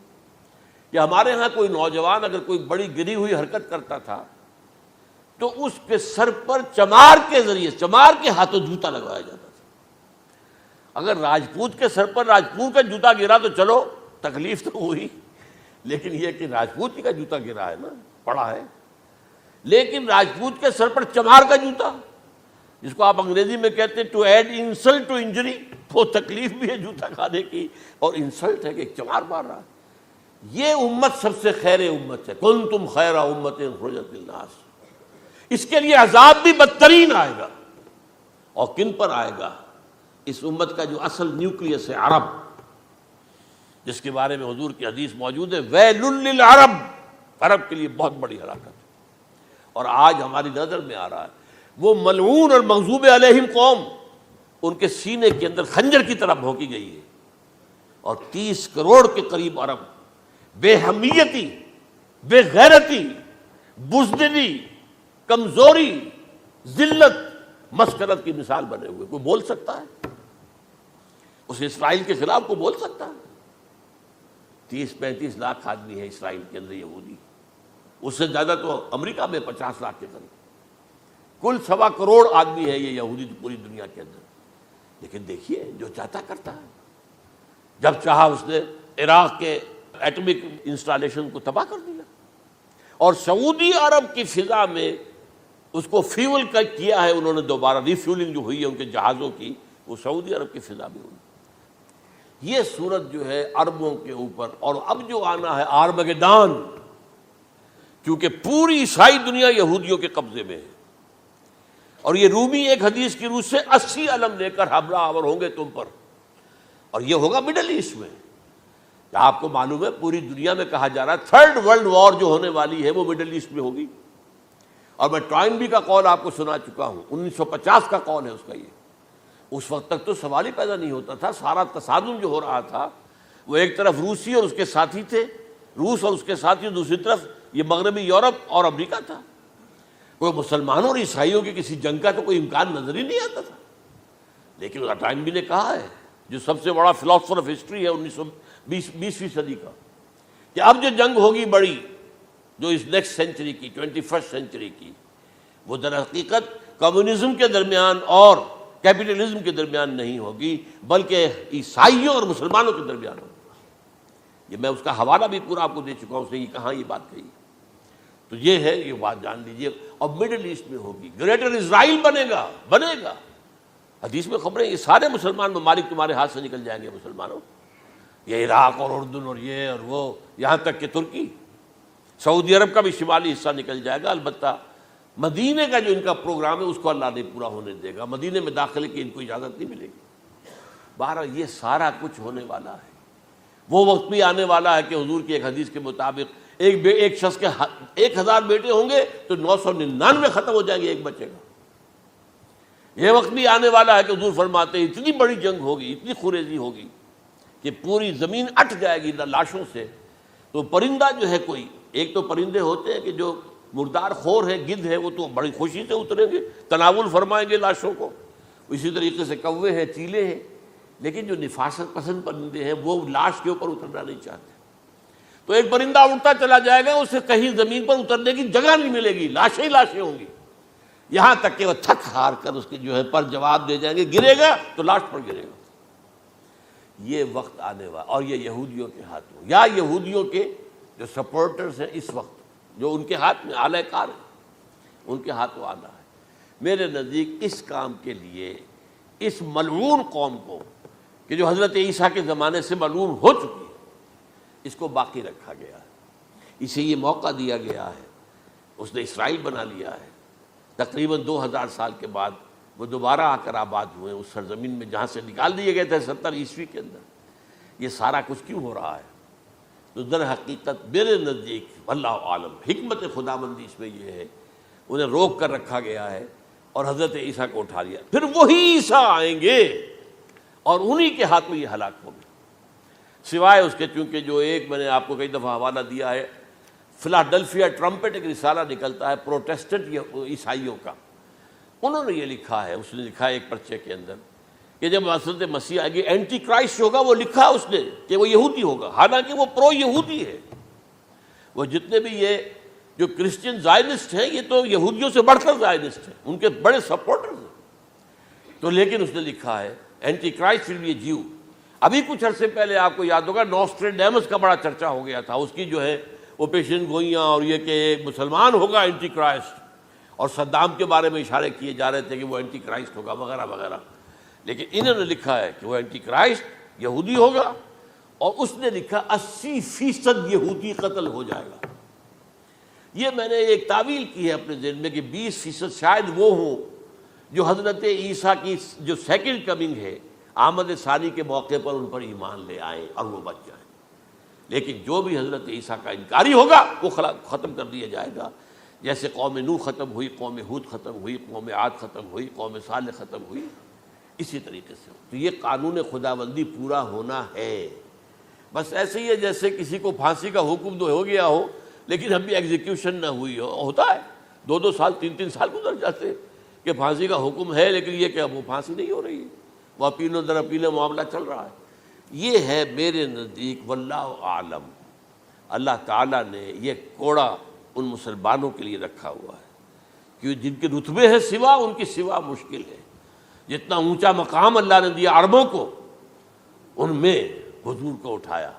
کہ ہمارے ہاں کوئی نوجوان اگر کوئی بڑی گری ہوئی حرکت کرتا تھا تو اس کے سر پر چمار کے ذریعے، چمار کے ہاتھوں جوتا لگوایا جاتا تھا۔ اگر راجپوت کے سر پر راجپوت کا جوتا گرا تو چلو تکلیف تو ہوئی، لیکن یہ کہ راجپوت کا جوتا گرا ہے نا، پڑا ہے، لیکن راجپوت کے سر پر چمار کا جوتا، جس کو آپ انگریزی میں کہتے ہیں to add insult to injury, وہ تکلیف بھی ہے جوتا کھانے کی، اور انسلٹ ہے کہ ایک چمار مار رہا ہے۔ یہ امت سب سے خیر امت ہے، کنتم خیر امت اخرجت للناس۔ اس کے لیے عذاب بھی بدترین آئے گا، اور کن پر آئے گا؟ اس امت کا جو اصل نیوکلیس ہے عرب، جس کے بارے میں حضور کی حدیث موجود ہے ویل للعرب، عرب کے لیے بہت بڑی ہلاکت ہے۔ اور آج ہماری نظر میں آ رہا ہے وہ ملعون اور مغضوب علیہم قوم، ان کے سینے کے اندر خنجر کی طرح بھونکی گئی ہے، اور 30 کروڑ کے قریب عرب بے حمیتی، بے غیرتی، بزدلی، کمزوری، ذلت، مسکنت کی مثال بنے ہوئے۔ کوئی بول سکتا ہے اس اسرائیل کے خلاف؟ کوئی بول سکتا ہے؟ 30-35 لاکھ آدمی ہے اسرائیل کے اندر یہودی، اس سے زیادہ تو امریکہ میں 50 لاکھ کے قریب، کل 1.25 کروڑ آدمی ہے یہ یہودی پوری دنیا کے اندر. لیکن دیکھیے جو چاہتا کرتا ہے. جب چاہا اس نے عراق کے ایٹمک انسٹالیشن کو تباہ کر دیا، اور سعودی عرب کی فضا میں اس کو فیول کیا ہے انہوں نے، دوبارہ ری فیولنگ جو ہوئی ہے ان کے جہازوں کی، وہ سعودی عرب کی فضا میں ہوئی. یہ صورت جو ہے عربوں کے اوپر، اور اب جو آنا ہے آرمگیدان، کیونکہ پوری عیسائی دنیا یہودیوں کے قبضے میں ہے، اور یہ رومی ایک حدیث کی روح سے 80 علم لے کر حملہ آور ہوں گے تم پر، اور یہ ہوگا مڈل ایسٹ میں. آپ کو معلوم ہے پوری دنیا میں کہا جا رہا ہے 3rd ورلڈ وار جو ہونے والی ہے وہ مڈل ایسٹ میں ہوگی. اور میں ٹوائنبی کا قول آپ کو سنا چکا ہوں، 1950 کا قول ہے اس کا. یہ اس وقت تک تو سوال ہی پیدا نہیں ہوتا تھا. سارا تصادم جو ہو رہا تھا وہ ایک طرف روسی اور اس کے ساتھی تھے، روس اور اس کے ساتھی، دوسری طرف یہ مغربی یورپ اور امریکہ تھا. کوئی مسلمانوں اور عیسائیوں کی کسی جنگ کا تو کوئی امکان نظر ہی نہیں آتا تھا. لیکن ٹائنبی نے کہا ہے، جو سب سے بڑا فلاسفر آف ہسٹری ہے 20ویں صدی کا، کہ اب جو جنگ ہوگی بڑی، جو اس نیکسٹ سینچری کی، 21 سینچری کی، وہ در حقیقت کمیونزم کے درمیان اور کیپٹلزم کے درمیان نہیں ہوگی، بلکہ عیسائیوں اور مسلمانوں کے درمیان ہوگی. یہ میں اس کا حوالہ بھی پورا آپ کو دے چکا ہوں، اس نے یہ کہاں یہ بات کہی. تو یہ ہے، یہ بات جان لیجئے. اور مڈل ایسٹ میں ہوگی، گریٹر اسرائیل بنے گا. حدیث میں خبریں، یہ سارے مسلمان ممالک تمہارے ہاتھ سے نکل جائیں گے مسلمانوں. یہ عراق اور اردن اور یہ اور وہ، یہاں تک کہ ترکی، سعودی عرب کا بھی شمالی حصہ نکل جائے گا. البتہ مدینے کا جو ان کا پروگرام ہے اس کو اللہ نہیں پورا ہونے دے گا. مدینے میں داخلے کی ان کو اجازت نہیں ملے گی. بہرحال یہ سارا کچھ ہونے والا ہے. وہ وقت بھی آنے والا ہے کہ حضور کی ایک حدیث کے مطابق ایک شخص کے 1000 بیٹے ہوں گے تو 999 ختم ہو جائیں گے، ایک بچے گا. یہ وقت بھی آنے والا ہے کہ حضور فرماتے ہیں اتنی بڑی جنگ ہوگی، اتنی خوریزی ہوگی کہ پوری زمین اٹھ جائے گی لاشوں سے. تو پرندہ جو ہے، کوئی ایک تو پرندے ہوتے ہیں کہ جو مردار خور ہے، گدھ ہے، وہ تو بڑی خوشی سے اتریں گے، تناول فرمائیں گے لاشوں کو. اسی طریقے سے کوے ہیں، چیلے ہیں. لیکن جو نفاست پسند پرندے ہیں وہ لاش کے اوپر اترنا نہیں چاہتے. تو ایک پرندہ اڑتا چلا جائے گا، اسے کہیں زمین پر اترنے کی جگہ نہیں ملے گی، لاشیں ہی لاشیں ہوں گی، یہاں تک کہ وہ تھک ہار کر اس کے جو ہے پر جواب دے جائیں گے. گرے گا تو لاش پر گرے گا. یہ وقت آنے والا، اور یہ یہودیوں کے ہاتھوں، یا یہودیوں کے جو سپورٹرز ہیں اس وقت، جو ان کے ہاتھ میں آلہ کار ہیں، ان کے ہاتھوں آنا ہے. میرے نزدیک اس کام کے لیے اس ملعون قوم کو، کہ جو حضرت عیسیٰ کے زمانے سے ملعون ہو چکی ہے، اس کو باقی رکھا گیا ہے. اسے یہ موقع دیا گیا ہے. اس نے اسرائیل بنا لیا ہے. تقریباً 2000 سال کے بعد وہ دوبارہ آ کر آباد ہوئے اس سرزمین میں جہاں سے نکال دیے گئے تھے 70 عیسوی کے اندر. یہ سارا کچھ کیوں ہو رہا ہے؟ تو در حقیقت میرے نزدیک واللہ عالم حکمت خداوندی اس میں یہ ہے، انہیں روک کر رکھا گیا ہے اور حضرت عیسیٰ کو اٹھا لیا. پھر وہی عیسیٰ آئیں گے اور انہی کے ہاتھ میں یہ ہلاک ہوگا. سوائے اس کے، چونکہ جو ایک میں نے آپ کو کئی دفعہ حوالہ دیا ہے، فلاڈلفیا ٹرمپٹ ایک رسالہ نکلتا ہے پروٹیسٹنٹ عیسائیوں کا. انہوں نے یہ لکھا ہے، اس نے لکھا ہے ایک پرچے کے اندر کہ جب حضرت مسیح آئے گی، اینٹی کرائسٹ ہوگا، وہ لکھا اس نے کہ وہ یہودی ہوگا، حالانکہ وہ پرو یہودی ہے. وہ جتنے بھی یہ جو کرسچن زائنسٹ ہیں، یہ تو یہودیوں سے بڑھ کر زائنسٹ ہیں، ان کے بڑے سپورٹرز ہیں. تو لیکن اس نے لکھا ہے اینٹی کرائسٹ ول بی اے جیو. ابھی کچھ عرصے پہلے آپ کو یاد ہوگا نوسٹریڈیمس کا بڑا چرچا ہو گیا تھا، اس کی جو ہے وہ پیشن گوئیاں، اور یہ کہ ایک مسلمان ہوگا اینٹی کرائسٹ، اور صدام کے بارے میں اشارے کیے جا رہے تھے کہ وہ اینٹی کرائسٹ ہوگا وغیرہ وغیرہ. لیکن انہوں نے لکھا ہے کہ وہ اینٹی کرائسٹ یہودی ہوگا، اور اس نے لکھا 80% یہودی قتل ہو جائے گا. یہ میں نے ایک تعویل کی ہے اپنے ذہن میں کہ 20% شاید وہ ہوں جو حضرت عیسیٰ کی جو سیکنڈ کمنگ ہے، آمد ثانی کے موقع پر ان پر ایمان لے آئیں اور وہ بچ جائیں. لیکن جو بھی حضرت عیسیٰ کا انکاری ہوگا وہ ختم کر دیا جائے گا. جیسے قوم نوح ختم ہوئی، قوم ہود ختم ہوئی، قوم عاد ختم ہوئی، قوم صالح ختم ہوئی، اسی طریقے سے. تو یہ قانون خداوندی پورا ہونا ہے. بس ایسے ہی ہے جیسے کسی کو پھانسی کا حکم تو ہو گیا ہو لیکن ابھی ایگزیکیوشن نہ ہوئی ہو. ہوتا ہے 2 سال 3 سال گزر جاتے کہ پھانسی کا حکم ہے لیکن یہ کہ اب وہ پھانسی نہیں ہو رہی ہے، وہ اپیل و در اپیل معاملہ چل رہا ہے. یہ ہے میرے نزدیک واللہ عالم. اللہ تعالیٰ نے یہ کوڑا ان مسلمانوں کے لیے رکھا ہوا ہے، کیونکہ جن کے رتبے ہیں سوا، ان کی سوا مشکل ہے۔ جتنا اونچا مقام اللہ نے دیا عربوں کو، ان میں حضور کو اٹھایا،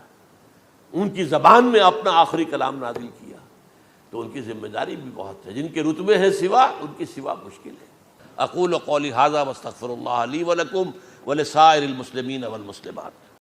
ان کی زبان میں اپنا آخری کلام نازل کیا، تو ان کی ذمہ داری بھی بہت ہے۔ جن کے رتبے ہیں سوا، ان کی سوا مشکل ہے۔ اقول قولی ھذا واستغفر اللہ لی ولکم ولسائر المسلمین والمسلمات۔